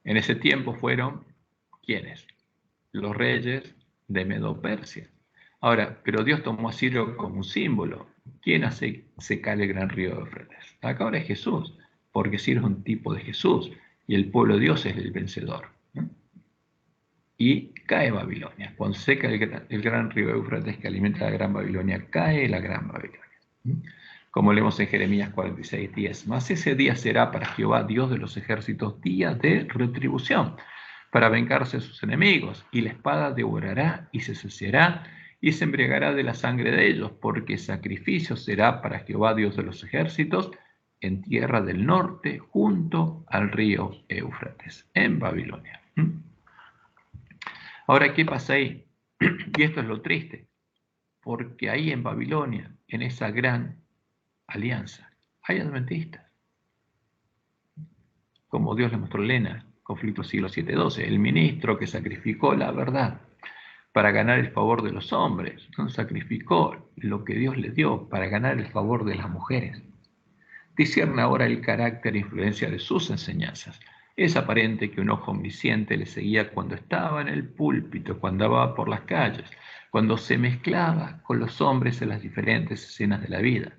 Speaker 1: En ese tiempo fueron, ¿quiénes? Los reyes de Medo-Persia. Ahora, pero Dios tomó a Ciro como un símbolo. ¿Quién hace secar el gran río de Éufrates? Acá ahora es Jesús, porque Ciro es un tipo de Jesús y el pueblo de Dios es el vencedor. Y cae Babilonia. Cuando seca el gran río Éufrates que alimenta la gran Babilonia, cae la gran Babilonia. Como leemos en Jeremías 46:10, mas ese día será para Jehová, Dios de los ejércitos, día de retribución, para vengarse de sus enemigos, y la espada devorará y se saciará, y se embriagará de la sangre de ellos, porque sacrificio será para Jehová Dios de los ejércitos en tierra del norte, junto al río Éufrates, en Babilonia. Ahora, ¿qué pasa ahí? Y esto es lo triste, porque ahí en Babilonia, en esa gran alianza, hay adventistas. Como Dios le mostró a Elena, conflicto siglo 7-12, el ministro que sacrificó la verdad para ganar el favor de los hombres, no sacrificó lo que Dios le dio para ganar el favor de las mujeres. Discierne ahora el carácter e influencia de sus enseñanzas. Es aparente que un ojo omnisciente le seguía cuando estaba en el púlpito, cuando andaba por las calles, cuando se mezclaba con los hombres en las diferentes escenas de la vida.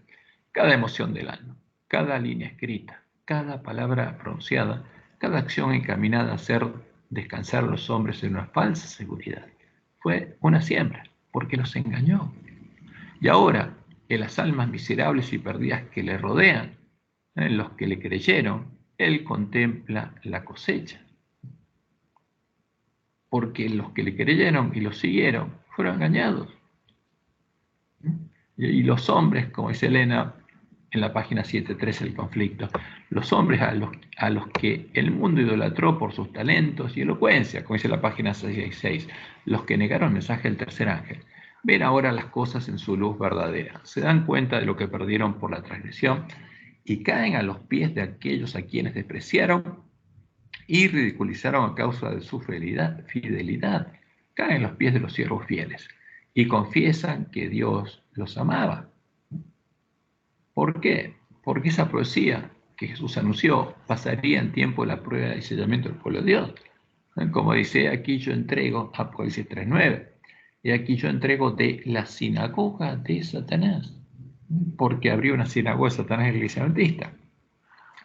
Speaker 1: Cada emoción del alma, cada línea escrita, cada palabra pronunciada, cada acción encaminada a hacer descansar a los hombres en una falsa seguridad. Fue una siembra, porque los engañó. Y ahora, en las almas miserables y perdidas que le rodean, en los que le creyeron, él contempla la cosecha. Porque los que le creyeron y lo siguieron fueron engañados. Y los hombres, como dice Elena en la página 7.3 del conflicto, los hombres a los que el mundo idolatró por sus talentos y elocuencia, como dice la página 6.6, los que negaron el mensaje del tercer ángel, ven ahora las cosas en su luz verdadera, se dan cuenta de lo que perdieron por la transgresión y caen a los pies de aquellos a quienes despreciaron y ridiculizaron a causa de su fidelidad. Caen a los pies de los siervos fieles y confiesan que Dios los amaba. ¿Por qué? Porque esa profecía que Jesús anunció pasaría en tiempo de la prueba y sellamiento del pueblo de Dios. Como dice, aquí yo entrego, Apocalipsis 3.9, y aquí yo entrego de la sinagoga de Satanás, porque abrió una sinagoga de Satanás en la iglesia adventista.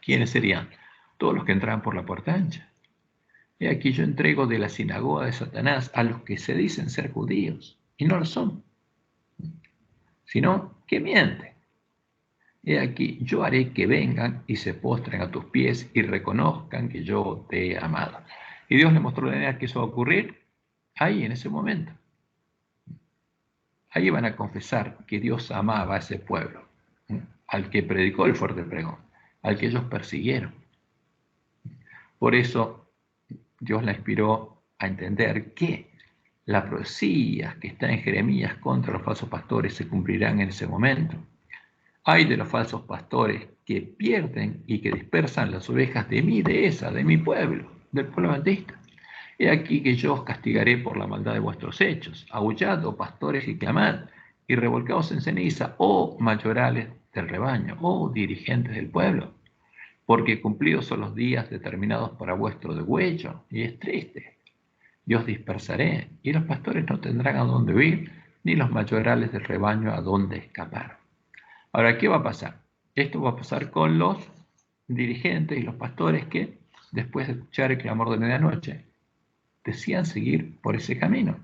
Speaker 1: ¿Quiénes serían? Todos los que entraban por la puerta ancha. Y aquí yo entrego de la sinagoga de Satanás a los que se dicen ser judíos, y no lo son, sino que mienten. He aquí, yo haré que vengan y se postren a tus pies y reconozcan que yo te he amado. Y Dios le mostró la manera que eso va a ocurrir ahí, en ese momento. Ahí van a confesar que Dios amaba a ese pueblo, al que predicó el fuerte pregón, al que ellos persiguieron. Por eso Dios la inspiró a entender que las profecías que están en Jeremías contra los falsos pastores se cumplirán en ese momento. Hay de los falsos pastores que pierden y que dispersan las ovejas de mi dehesa, de mi pueblo, del pueblo adventista. He aquí que yo os castigaré por la maldad de vuestros hechos. Aullad, oh pastores, y clamad, y revolcaos en ceniza, oh mayorales del rebaño, oh dirigentes del pueblo, porque cumplidos son los días determinados para vuestro degüello, y es triste. Y os dispersaré, y los pastores no tendrán a dónde huir, ni los mayorales del rebaño a dónde escapar. Ahora, ¿qué va a pasar? Esto va a pasar con los dirigentes y los pastores que, después de escuchar el clamor de medianoche, decían seguir por ese camino.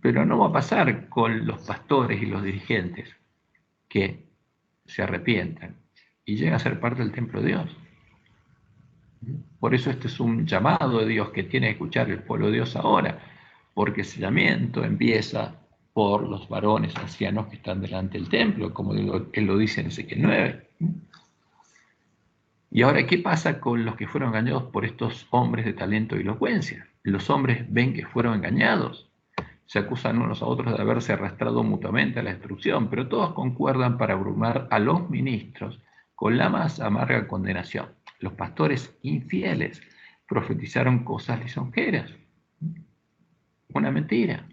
Speaker 1: Pero no va a pasar con los pastores y los dirigentes que se arrepientan y llegan a ser parte del templo de Dios. Por eso este es un llamado de Dios que tiene que escuchar el pueblo de Dios ahora, porque ese llamamiento empieza por los varones ancianos que están delante del templo, como él lo dice en Ezequiel 9. Y ahora, ¿qué pasa con los que fueron engañados por estos hombres de talento y elocuencia? Los hombres ven que fueron engañados, se acusan unos a otros de haberse arrastrado mutuamente a la destrucción, pero todos concuerdan para abrumar a los ministros con la más amarga condenación. Los pastores infieles profetizaron cosas lisonjeras, una mentira.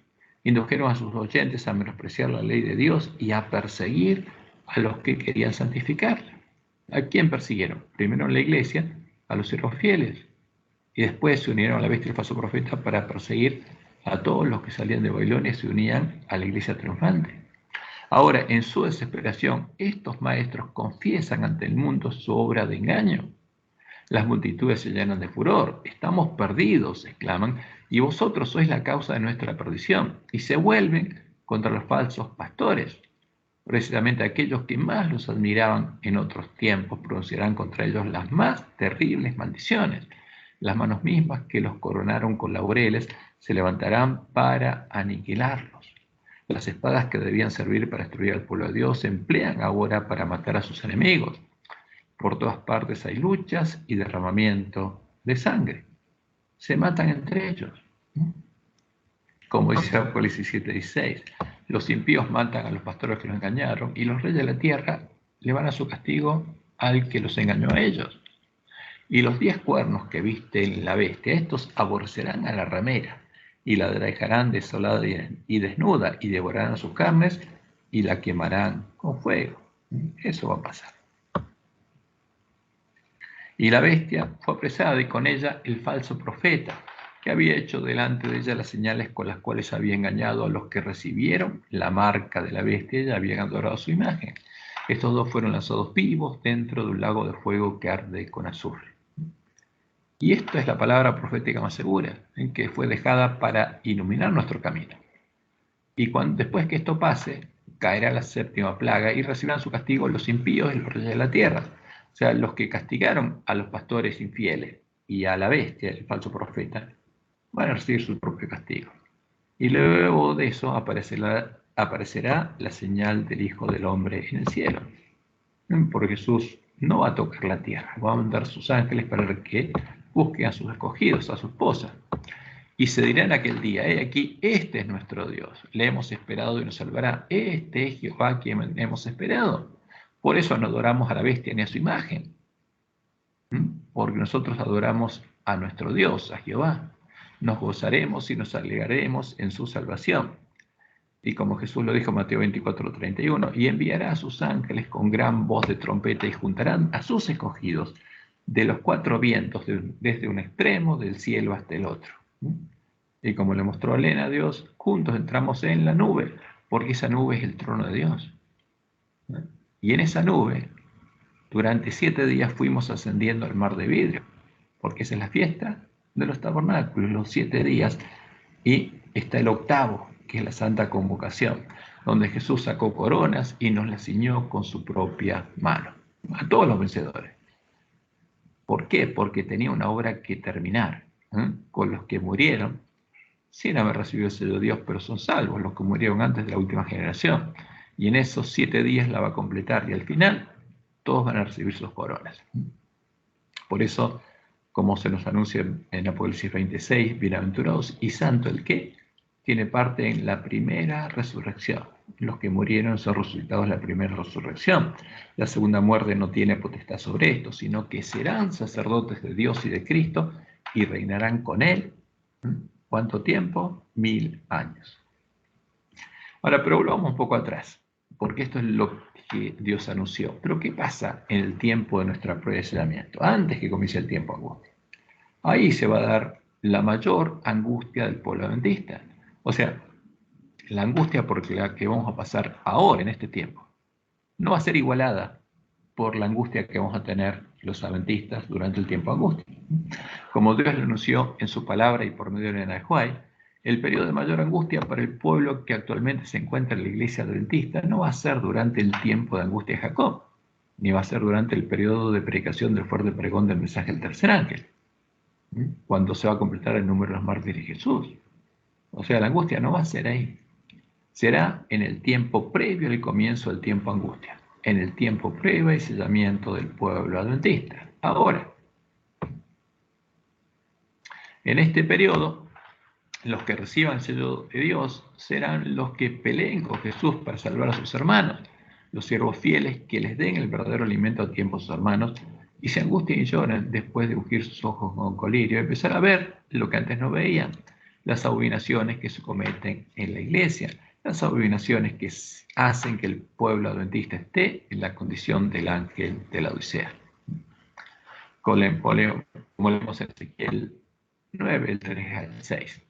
Speaker 1: Indujeron a sus oyentes a menospreciar la ley de Dios y a perseguir a los que querían santificarla. ¿A quién persiguieron? Primero en la iglesia, a los siervos fieles, y después se unieron a la bestia y el falso profeta para perseguir a todos los que salían de Babilonia y se unían a la iglesia triunfante. Ahora, en su desesperación, estos maestros confiesan ante el mundo su obra de engaño. Las multitudes se llenan de furor. Estamos perdidos, exclaman, y vosotros sois la causa de nuestra perdición. Y se vuelven contra los falsos pastores. Precisamente aquellos que más los admiraban en otros tiempos pronunciarán contra ellos las más terribles maldiciones. Las manos mismas que los coronaron con laureles se levantarán para aniquilarlos. Las espadas que debían servir para destruir al pueblo de Dios se emplean ahora para matar a sus enemigos. Por todas partes hay luchas y derramamiento de sangre. Se matan entre ellos. Como dice Apocalipsis 7:16, los impíos matan a los pastores que los engañaron y los reyes de la tierra le van a su castigo al que los engañó a ellos. Y los 10 cuernos que viste en la bestia, estos aborrecerán a la ramera y la dejarán desolada y desnuda y devorarán sus carnes y la quemarán con fuego. Eso va a pasar. Y la bestia fue apresada y con ella el falso profeta, que había hecho delante de ella las señales con las cuales había engañado a los que recibieron la marca de la bestia y habían adorado su imagen. Estos dos fueron lanzados vivos dentro de un lago de fuego que arde con azufre. Y esta es la palabra profética más segura, en que fue dejada para iluminar nuestro camino. Y después que esto pase, caerá la séptima plaga y recibirán su castigo los impíos y los reyes de la tierra. O sea, los que castigaron a los pastores infieles y a la bestia, el falso profeta, van a recibir su propio castigo. Y luego de eso aparecerá la señal del Hijo del Hombre en el cielo. Porque Jesús no va a tocar la tierra, va a mandar sus ángeles para que busquen a sus escogidos, a su esposa. Y se dirá en aquel día, aquí, este es nuestro Dios, le hemos esperado y nos salvará. Este es Jehová quien hemos esperado. Por eso no adoramos a la bestia ni a su imagen, porque nosotros adoramos a nuestro Dios, a Jehová. Nos gozaremos y nos alegraremos en su salvación. Y como Jesús lo dijo en Mateo 24:31, y enviará a sus ángeles con gran voz de trompeta y juntarán a sus escogidos de los 4 vientos, desde un extremo del cielo hasta el otro. Y como le mostró a Elena a Dios, juntos entramos en la nube, porque esa nube es el trono de Dios. Y en esa nube, durante 7 días fuimos ascendiendo al mar de vidrio, porque esa es la fiesta de los tabernáculos, los 7 días, y está el octavo, que es la Santa Convocación, donde Jesús sacó coronas y nos las ciñó con su propia mano, a todos los vencedores. ¿Por qué? Porque tenía una obra que terminar, con los que murieron, sin haber recibido el sello de Dios, pero son salvos, los que murieron antes de la última generación. Y en esos 7 días la va a completar, y al final todos van a recibir sus coronas. Por eso, como se nos anuncia en Apocalipsis 26, bienaventurados y santo el que tiene parte en la primera resurrección. Los que murieron son resucitados en la primera resurrección. La segunda muerte no tiene potestad sobre esto, sino que serán sacerdotes de Dios y de Cristo y reinarán con él. ¿Cuánto tiempo? 1000 años. Ahora, pero volvamos un poco atrás, porque esto es lo que Dios anunció. Pero ¿qué pasa en el tiempo de nuestro prueba de sellamiento? Antes que comience el tiempo de angustia. Ahí se va a dar la mayor angustia del pueblo adventista. O sea, la angustia por la que vamos a pasar ahora, en este tiempo, no va a ser igualada por la angustia que vamos a tener los adventistas durante el tiempo de angustia. Como Dios lo anunció en su palabra y por medio de Elena White, el periodo de mayor angustia para el pueblo que actualmente se encuentra en la iglesia adventista no va a ser durante el tiempo de angustia de Jacob, ni va a ser durante el periodo de predicación del fuerte pregón del mensaje del tercer ángel, cuando se va a completar el número de los mártires de Jesús. O sea, la angustia no va a ser ahí. Será en el tiempo previo al comienzo del tiempo de angustia, en el tiempo previo y sellamiento del pueblo adventista. Ahora, en este periodo, los que reciban el sello de Dios serán los que peleen con Jesús para salvar a sus hermanos, los siervos fieles que les den el verdadero alimento a tiempo a sus hermanos y se angustien y lloren después de ungir sus ojos con colirio y empezar a ver lo que antes no veían, las abominaciones que se cometen en la iglesia, las abominaciones que hacen que el pueblo adventista esté en la condición del ángel de la Odisea. Como leemos en Ezequiel 9, el 3 al 6.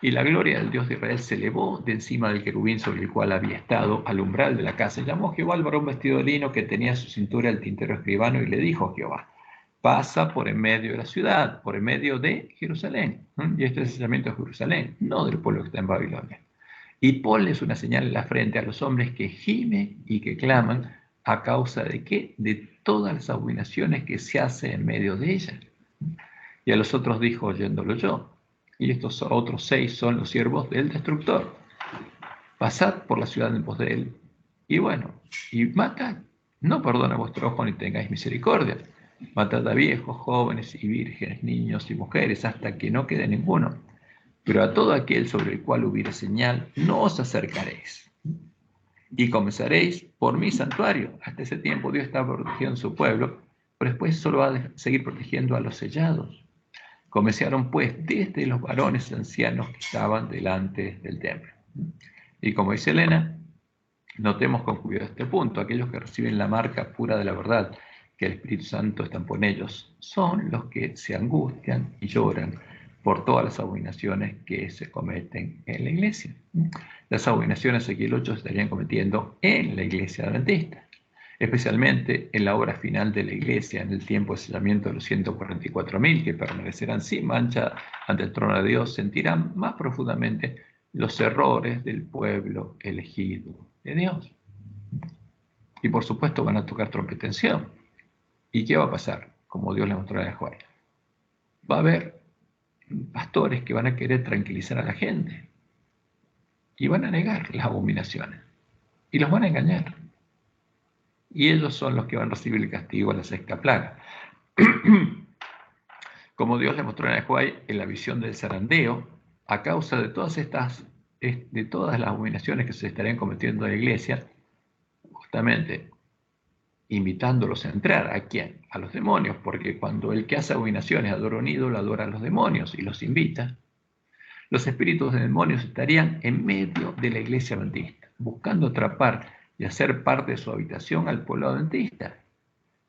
Speaker 1: Y la gloria del Dios de Israel se elevó de encima del querubín sobre el cual había estado al umbral de la casa. Y llamó Jehová al varón vestido de lino que tenía en su cintura el tintero escribano y le dijo a Jehová: pasa por en medio de la ciudad, por en medio de Jerusalén. Y este es el sellamiento de Jerusalén, no del pueblo que está en Babilonia. Y ponles una señal en la frente a los hombres que gimen y que claman a causa de ¿qué? De todas las abominaciones que se hacen en medio de ella. Y a los otros dijo, oyéndolo yo, y estos otros 6 son los siervos del destructor. pasad por la ciudad en pos de él, y bueno, y matad, no perdona vuestro ojo ni tengáis misericordia. Matad a viejos, jóvenes y vírgenes, niños y mujeres, hasta que no quede ninguno. Pero a todo aquel sobre el cual hubiere señal, no os acercaréis. Y comenzaréis por mi santuario. Hasta ese tiempo Dios estaba protegiendo a su pueblo, pero después solo va a seguir protegiendo a los sellados. Comenzaron pues desde los varones ancianos que estaban delante del templo. Y como dice Elena, notemos con cuidado este punto: aquellos que reciben la marca pura de la verdad que el Espíritu Santo estampó en ellos son los que se angustian y lloran por todas las abominaciones que se cometen en la iglesia. Las abominaciones, Ezequiel 8, se estarían cometiendo en la iglesia adventista, especialmente en la obra final de la iglesia, en el tiempo de sellamiento de los 144.000, que permanecerán sin mancha ante el trono de Dios, sentirán más profundamente los errores del pueblo elegido de Dios. Y por supuesto van a tocar trompetensión. ¿Y qué va a pasar? Como Dios le mostró a Juan. Va a haber pastores que van a querer tranquilizar a la gente y van a negar las abominaciones y los van a engañar. Y ellos son los que van a recibir el castigo a la sexta plaga. Como Dios le mostró a Nehuay en la visión del zarandeo, a causa de todas las abominaciones que se estarían cometiendo en la iglesia, justamente invitándolos a entrar. ¿A quién? A los demonios, porque cuando el que hace abominaciones adora un ídolo, adora a los demonios y los invita. Los espíritus de demonios estarían en medio de la iglesia adventista, buscando atrapar y hacer parte de su habitación al pueblo adventista,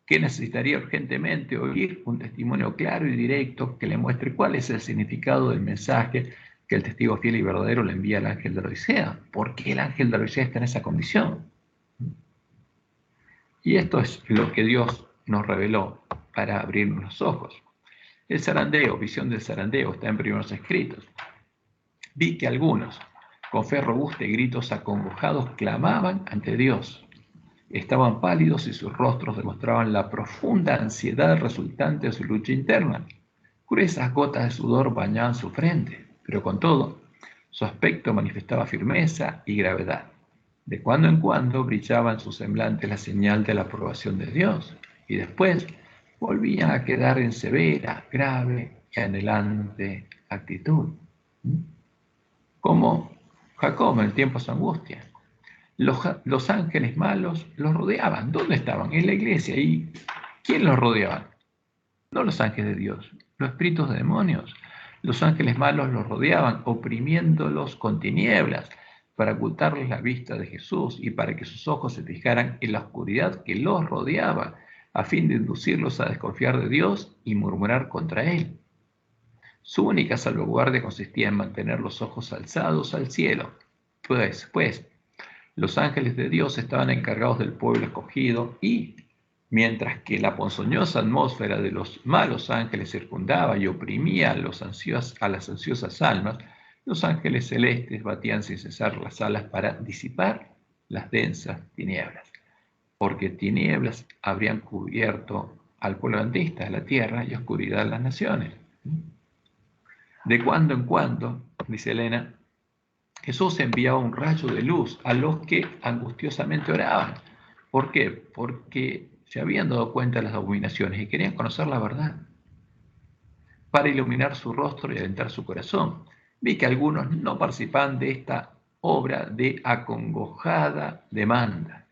Speaker 1: que necesitaría urgentemente oír un testimonio claro y directo que le muestre cuál es el significado del mensaje que el testigo fiel y verdadero le envía al ángel de la Odisea. ¿Por qué el ángel de la Odisea está en esa condición? Y esto es lo que Dios nos reveló para abrirnos los ojos. El zarandeo, visión del zarandeo, está en primeros escritos. Vi que algunos, con fe robusta y gritos acongojados, clamaban ante Dios. Estaban pálidos y sus rostros demostraban la profunda ansiedad resultante de su lucha interna. Gruesas gotas de sudor bañaban su frente, pero con todo, su aspecto manifestaba firmeza y gravedad. De cuando en cuando brillaba en su semblante la señal de la aprobación de Dios, y después volvían a quedar en severa, grave y anhelante actitud. Como Jacob en tiempos de angustia. Los ángeles malos los rodeaban. ¿Dónde estaban? En la iglesia. ¿Y quién los rodeaba? No los ángeles de Dios, los espíritus de demonios. Los ángeles malos los rodeaban, oprimiéndolos con tinieblas, para ocultarles la vista de Jesús y para que sus ojos se fijaran en la oscuridad que los rodeaba, a fin de inducirlos a desconfiar de Dios y murmurar contra Él. Su única salvaguardia consistía en mantener los ojos alzados al cielo, pues los ángeles de Dios estaban encargados del pueblo escogido y, mientras que la ponzoñosa atmósfera de los malos ángeles circundaba y oprimía a las ansiosas almas, los ángeles celestes batían sin cesar las alas para disipar las densas tinieblas, porque tinieblas habrían cubierto al pueblo adventista de la tierra y oscuridad de las naciones. De cuando en cuando, dice Elena, Jesús enviaba un rayo de luz a los que angustiosamente oraban. ¿Por qué? Porque se habían dado cuenta de las abominaciones y querían conocer la verdad, para iluminar su rostro y alentar su corazón. Vi que algunos no participaban de esta obra de acongojada demanda,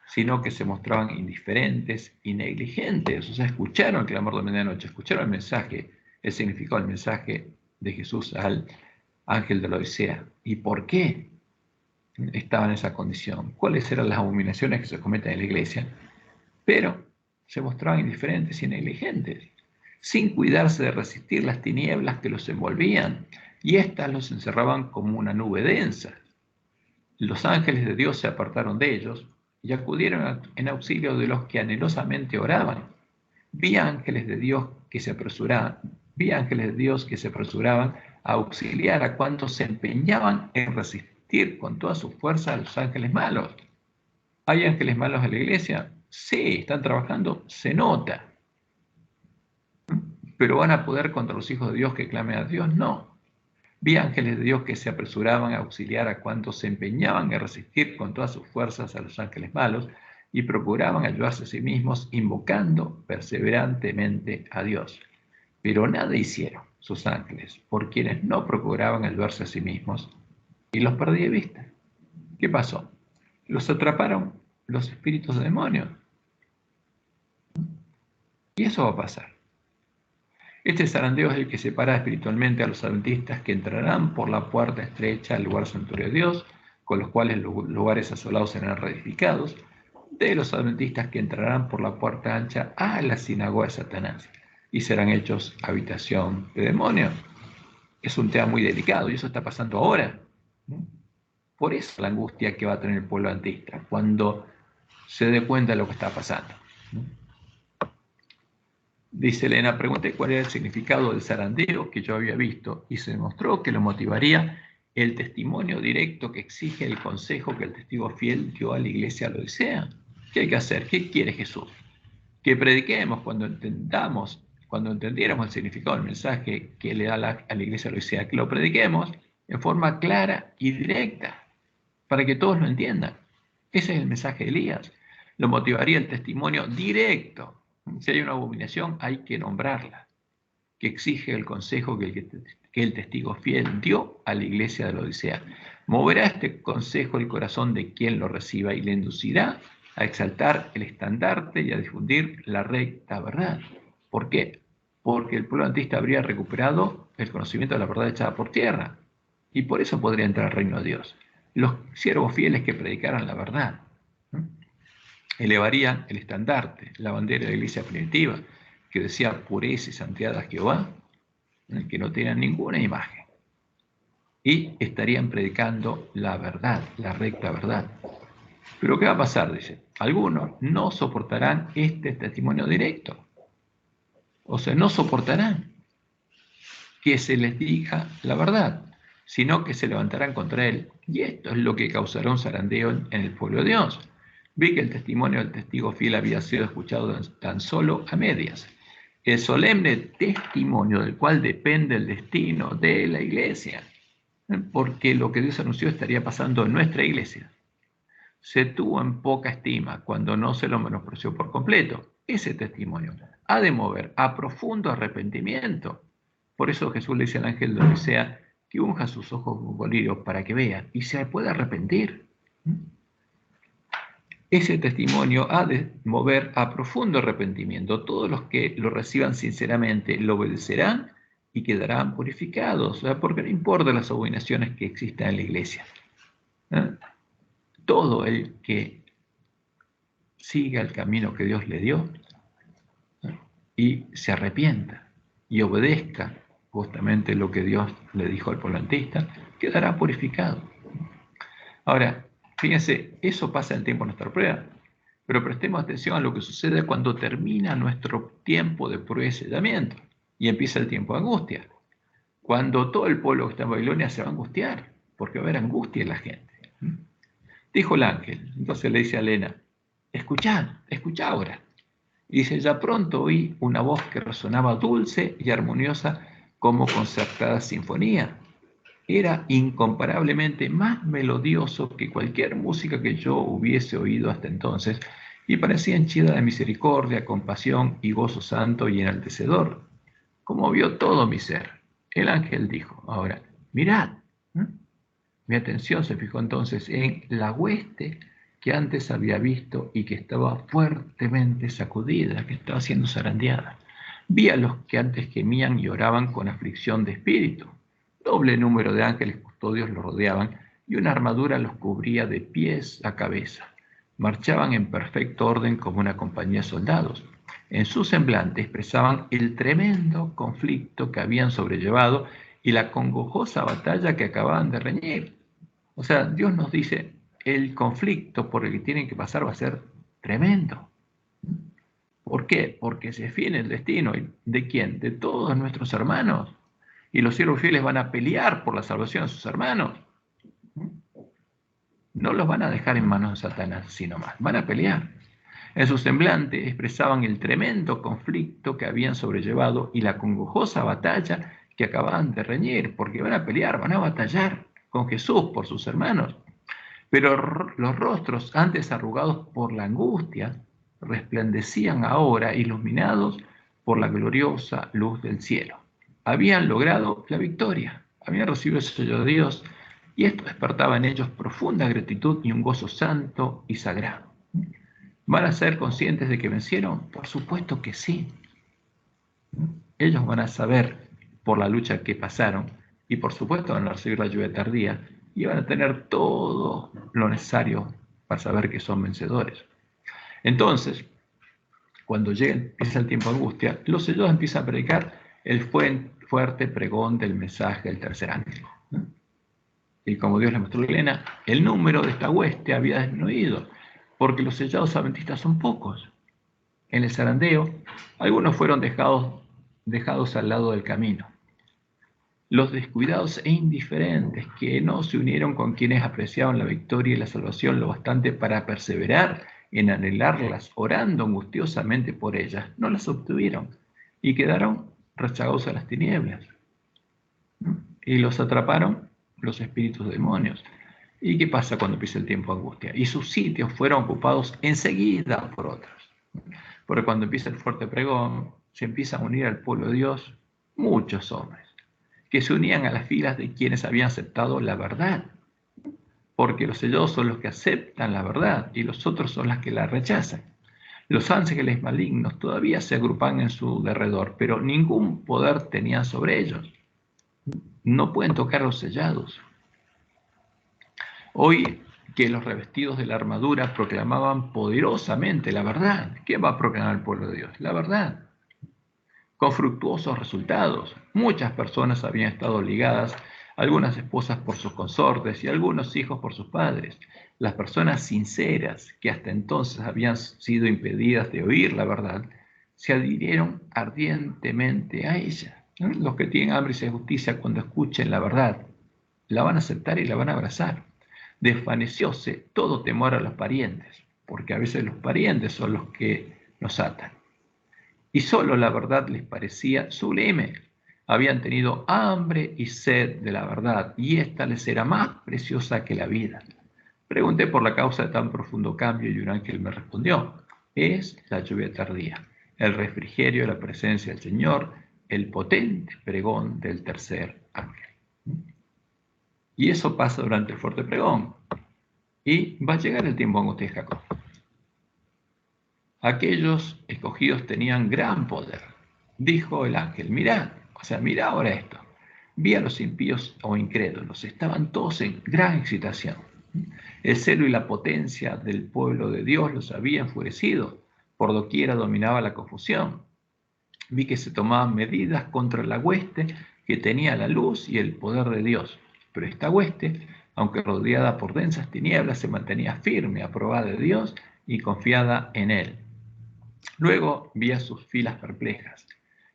Speaker 1: sino que se mostraban indiferentes y negligentes. O sea, escucharon el clamor de medianoche, escucharon el mensaje, el significado del mensaje de Jesús al ángel de la Odisea. ¿Y por qué estaban en esa condición? ¿Cuáles eran las abominaciones que se cometen en la iglesia? Pero se mostraban indiferentes y negligentes, sin cuidarse de resistir las tinieblas que los envolvían, y éstas los encerraban como una nube densa. Los ángeles de Dios se apartaron de ellos y acudieron en auxilio de los que anhelosamente oraban. Vi ángeles de Dios que se apresuraban a auxiliar a cuantos se empeñaban en resistir con toda su fuerza a los ángeles malos. ¿Hay ángeles malos en la iglesia? Sí, están trabajando, se nota. ¿Pero van a poder contra los hijos de Dios que clamen a Dios? No. Vi ángeles de Dios que se apresuraban a auxiliar a cuantos se empeñaban en resistir con todas sus fuerzas a los ángeles malos y procuraban ayudarse a sí mismos, invocando perseverantemente a Dios. Pero nada hicieron sus ángeles por quienes no procuraban ayudarse a sí mismos, y los perdí de vista. ¿Qué pasó? Los atraparon los espíritus de demonios. Y eso va a pasar. Este zarandeo es el que separa espiritualmente a los adventistas que entrarán por la puerta estrecha al lugar santuario de Dios, con los cuales los lugares asolados serán reedificados, de los adventistas que entrarán por la puerta ancha a la sinagoga de Satanás y serán hechos habitación de demonios. Es un tema muy delicado y eso está pasando ahora. Por eso la angustia que va a tener el pueblo adventista cuando se dé cuenta de lo que está pasando. Dice Elena, pregunté cuál era el significado del zarandeo que yo había visto y se demostró que lo motivaría el testimonio directo que exige el consejo que el testigo fiel dio a la iglesia de la Odisea. ¿Qué hay que hacer? ¿Qué quiere Jesús? Que prediquemos cuando entendiéramos el significado del mensaje que le da a la iglesia de la Odisea, que lo prediquemos en forma clara y directa para que todos lo entiendan. Ese es el mensaje de Elías. Lo motivaría el testimonio directo. Si hay una abominación, hay que nombrarla, que exige el consejo que el testigo fiel dio a la iglesia de la Odisea. Moverá este consejo el corazón de quien lo reciba y le inducirá a exaltar el estandarte y a difundir la recta verdad. ¿Por qué? Porque el pueblo adventista habría recuperado el conocimiento de la verdad echada por tierra y por eso podría entrar al reino de Dios. Los siervos fieles que predicaran la verdad elevarían el estandarte, la bandera de la iglesia primitiva, que decía pureza y santidad a Jehová, que no tenían ninguna imagen, y estarían predicando la verdad, la recta verdad. Pero ¿qué va a pasar? Dice, algunos no soportarán este testimonio directo, o sea, no soportarán que se les diga la verdad, sino que se levantarán contra él, y esto es lo que causará un zarandeo en el pueblo de Dios. Vi que el testimonio del testigo fiel había sido escuchado tan solo a medias. El solemne testimonio del cual depende el destino de la iglesia, porque lo que Dios anunció estaría pasando en nuestra iglesia, se tuvo en poca estima cuando no se lo menospreció por completo. Ese testimonio ha de mover a profundo arrepentimiento. Por eso Jesús le dice al ángel de Odisea que unja sus ojos con colirio para que vea y se pueda arrepentir. Ese testimonio ha de mover a profundo arrepentimiento. Todos los que lo reciban sinceramente lo obedecerán y quedarán purificados, porque no importa las abominaciones que existan en la iglesia. Todo el que siga el camino que Dios le dio y se arrepienta y obedezca justamente lo que Dios le dijo al pueblo adventista, quedará purificado. Ahora, fíjense, eso pasa en el tiempo de nuestra prueba, pero prestemos atención a lo que sucede cuando termina nuestro tiempo de prueba y sellamiento y empieza el tiempo de angustia. Cuando todo el pueblo que está en Babilonia se va a angustiar, porque va a haber angustia en la gente. Dijo el ángel, entonces le dice a Elena, escuchad ahora. Y dice, ya pronto oí una voz que resonaba dulce y armoniosa como concertada sinfonía. Era incomparablemente más melodioso que cualquier música que yo hubiese oído hasta entonces y parecía henchida de misericordia, compasión y gozo santo y enaltecedor. Conmovió todo mi ser. El ángel dijo, ahora, mirad. Mi atención se fijó entonces en la hueste que antes había visto y que estaba fuertemente sacudida, que estaba siendo zarandeada. Vi a los que antes gemían y oraban con aflicción de espíritu. Doble número de ángeles custodios los rodeaban y una armadura los cubría de pies a cabeza. Marchaban en perfecto orden como una compañía de soldados. En su semblante expresaban el tremendo conflicto que habían sobrellevado y la congojosa batalla que acababan de reñir. O sea, Dios nos dice, el conflicto por el que tienen que pasar va a ser tremendo. ¿Por qué? Porque se define el destino. ¿De quién? De todos nuestros hermanos. Y los siervos fieles van a pelear por la salvación de sus hermanos. No los van a dejar en manos de Satanás, sino más. Van a pelear. En su semblante expresaban el tremendo conflicto que habían sobrellevado y la congojosa batalla que acababan de reñir, porque van a pelear, van a batallar con Jesús por sus hermanos. Pero los rostros, antes arrugados por la angustia, resplandecían ahora iluminados por la gloriosa luz del cielo. Habían logrado la victoria, habían recibido el sello de Dios, y esto despertaba en ellos profunda gratitud y un gozo santo y sagrado. ¿Van a ser conscientes de que vencieron? Por supuesto que sí. Ellos van a saber por la lucha que pasaron y por supuesto van a recibir la lluvia tardía y van a tener todo lo necesario para saber que son vencedores. Entonces, cuando empieza el tiempo de angustia, los sellados empiezan a predicar el fuerte pregón del mensaje del tercer ángel. Y como Dios le mostró a Elena, el número de esta hueste había disminuido, porque los sellados adventistas son pocos. En el zarandeo, algunos fueron dejados al lado del camino. Los descuidados e indiferentes que no se unieron con quienes apreciaban la victoria y la salvación lo bastante para perseverar en anhelarlas, orando angustiosamente por ellas, no las obtuvieron y quedaron rezagados a las tinieblas. Y los atraparon los espíritus demonios. ¿Y qué pasa cuando empieza el tiempo de angustia? Y sus sitios fueron ocupados enseguida por otros. Porque cuando empieza el fuerte pregón, se empiezan a unir al pueblo de Dios muchos hombres, que se unían a las filas de quienes habían aceptado la verdad. Porque los sellados son los que aceptan la verdad y los otros son los que la rechazan. Los ángeles malignos todavía se agrupan en su derredor, pero ningún poder tenían sobre ellos. No pueden tocar los sellados. Hoy que los revestidos de la armadura proclamaban poderosamente la verdad. ¿Qué va a proclamar el pueblo de Dios? La verdad. Con fructuosos resultados. Muchas personas habían estado ligadas, algunas esposas por sus consortes y algunos hijos por sus padres. Las personas sinceras que hasta entonces habían sido impedidas de oír la verdad, se adhirieron ardientemente a ella. Los que tienen hambre y sed de justicia, cuando escuchen la verdad, la van a aceptar y la van a abrazar. Desvanecióse todo temor a los parientes, porque a veces los parientes son los que nos atan. Y solo la verdad les parecía sublime. Habían tenido hambre y sed de la verdad, y ésta les era más preciosa que la vida. Pregunté por la causa de tan profundo cambio y un ángel me respondió: es la lluvia tardía, el refrigerio de la presencia del Señor, el potente pregón del tercer ángel. Y eso pasa durante el fuerte pregón. Y va a llegar el tiempo de angustia de Jacob. Aquellos escogidos tenían gran poder. Dijo el ángel: mirad, mira ahora esto. Vi a los impíos o incrédulos, estaban todos en gran excitación. El celo y la potencia del pueblo de Dios los había enfurecido. Por doquiera dominaba la confusión. Vi que se tomaban medidas contra la hueste que tenía la luz y el poder de Dios. Pero esta hueste, aunque rodeada por densas tinieblas, se mantenía firme, aprobada de Dios y confiada en Él. Luego vi a sus filas perplejas.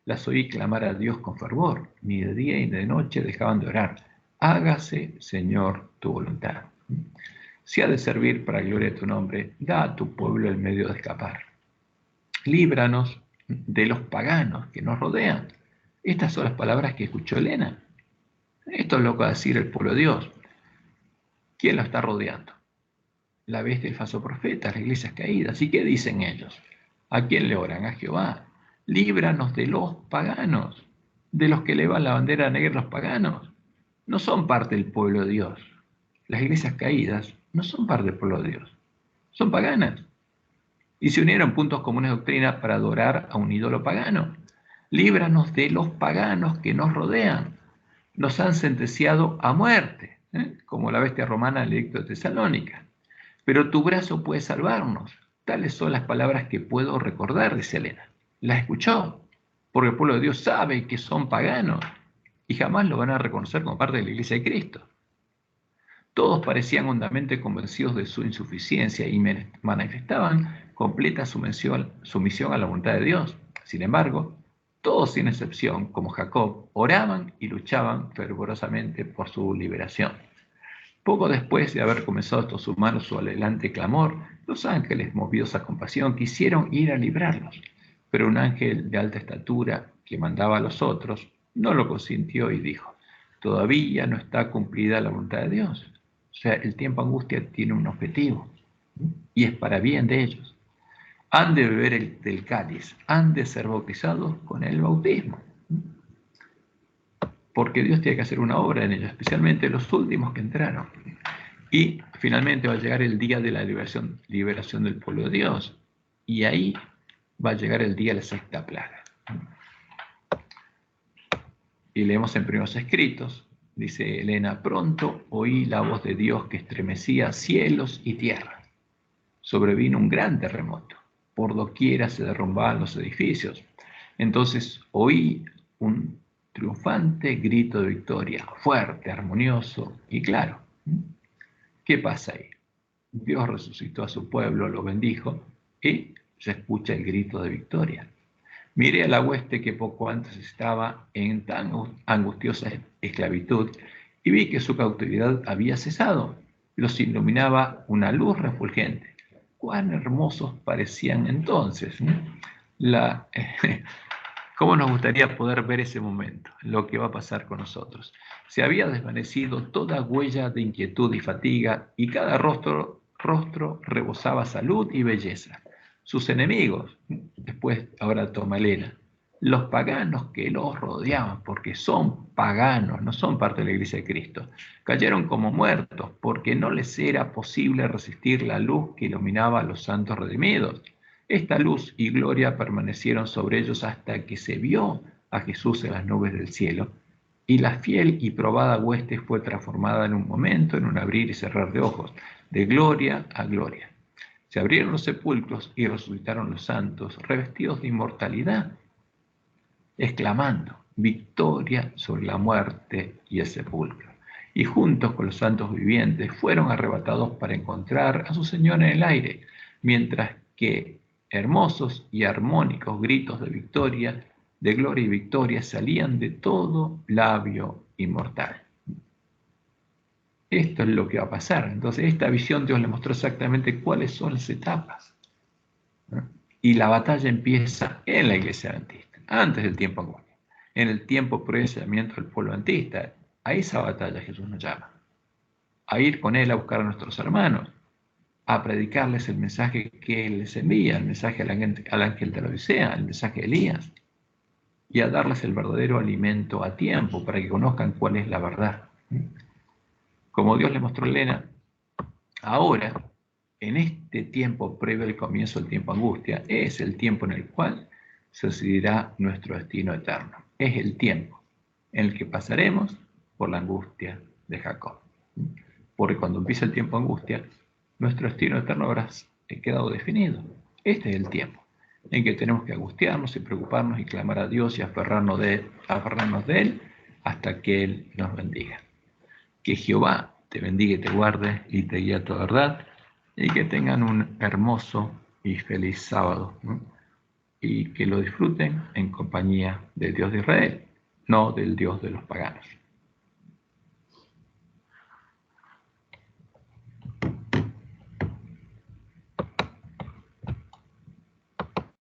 Speaker 1: Las oí clamar a Dios con fervor. Ni de día ni de noche dejaban de orar: hágase, Señor, tu voluntad. Si ha de servir para gloria de tu nombre, da a tu pueblo el medio de escapar. Líbranos de los paganos que nos rodean. Estas son las palabras que escuchó Elena. Esto es lo que va a decir el pueblo de Dios. ¿Quién lo está rodeando? La bestia del falso profeta, las iglesias caídas. ¿Y qué dicen ellos? ¿A quién le oran? A Jehová. Líbranos de los paganos, de los que elevan la bandera negra, los paganos. No son parte del pueblo de Dios. Las iglesias caídas no son parte del pueblo de Dios. Son paganas. Y se unieron puntos comunes de doctrina para adorar a un ídolo pagano. Líbranos de los paganos que nos rodean. Nos han sentenciado a muerte, como la bestia romana en el edicto de Tesalónica. Pero tu brazo puede salvarnos. Tales son las palabras que puedo recordar, dice Elena. Las escuchó, porque el pueblo de Dios sabe que son paganos y jamás lo van a reconocer como parte de la iglesia de Cristo. Todos parecían hondamente convencidos de su insuficiencia y manifestaban completa sumisión a la voluntad de Dios. Sin embargo, todos sin excepción, como Jacob, oraban y luchaban fervorosamente por su liberación. Poco después de haber comenzado estos humanos su adelante clamor, los ángeles, movidos a compasión, quisieron ir a librarlos. Pero un ángel de alta estatura, que mandaba a los otros, no lo consintió y dijo: todavía no está cumplida la voluntad de Dios. O sea, el tiempo de angustia tiene un objetivo y es para bien de ellos. Han de beber del cáliz, han de ser bautizados con el bautismo, porque Dios tiene que hacer una obra en ellos, especialmente los últimos que entraron. Y finalmente va a llegar el día de la liberación del pueblo de Dios, y ahí va a llegar el día de la sexta plaga. Y leemos en primeros escritos, dice Elena: pronto oí la voz de Dios que estremecía cielos y tierra. Sobrevino un gran terremoto, por doquiera se derrumbaban los edificios. Entonces oí un triunfante grito de victoria, fuerte, armonioso y claro. ¿Qué pasa ahí? Dios resucitó a su pueblo, lo bendijo y se escucha el grito de victoria. Miré a la hueste que poco antes estaba en tan angustiosa esclavitud y vi que su cautividad había cesado. Los iluminaba una luz refulgente. Cuán hermosos parecían entonces. ¿Cómo nos gustaría poder ver ese momento, lo que va a pasar con nosotros? Se había desvanecido toda huella de inquietud y fatiga, y cada rostro rebosaba salud y belleza. Sus enemigos, después ahora toma Elena, los paganos que los rodeaban, porque son paganos, no son parte de la Iglesia de Cristo, cayeron como muertos, porque no les era posible resistir la luz que iluminaba a los santos redimidos. Esta luz y gloria permanecieron sobre ellos hasta que se vio a Jesús en las nubes del cielo, y la fiel y probada hueste fue transformada en un momento, en un abrir y cerrar de ojos, de gloria a gloria. Se abrieron los sepulcros y resucitaron los santos, revestidos de inmortalidad, exclamando: victoria sobre la muerte y el sepulcro. Y juntos con los santos vivientes fueron arrebatados para encontrar a su Señor en el aire, mientras que hermosos y armónicos gritos de victoria, de gloria y victoria salían de todo labio inmortal. Esto es lo que va a pasar. Entonces, esta visión Dios le mostró exactamente cuáles son las etapas. Y la batalla empieza en la iglesia adventista, antes del tiempo angustia, en el tiempo pre-enseñamiento del pueblo adventista. A esa batalla Jesús nos llama, a ir con Él a buscar a nuestros hermanos, a predicarles el mensaje que Él les envía, el mensaje al ángel de la Odisea, el mensaje de Elías, y a darles el verdadero alimento a tiempo para que conozcan cuál es la verdad. Como Dios le mostró a Elena, ahora, en este tiempo previo al comienzo del tiempo angustia, es el tiempo en el cual se decidirá nuestro destino eterno. Es el tiempo en el que pasaremos por la angustia de Jacob. Porque cuando empieza el tiempo angustia, nuestro destino eterno habrá quedado definido. Este es el tiempo en que tenemos que angustiarnos y preocuparnos y clamar a Dios y aferrarnos de Él hasta que Él nos bendiga. Que Jehová te bendiga y te guarde y te guíe a toda verdad, y que tengan un hermoso y feliz sábado, ¿no? Y que lo disfruten en compañía del Dios de Israel, no del Dios de los paganos.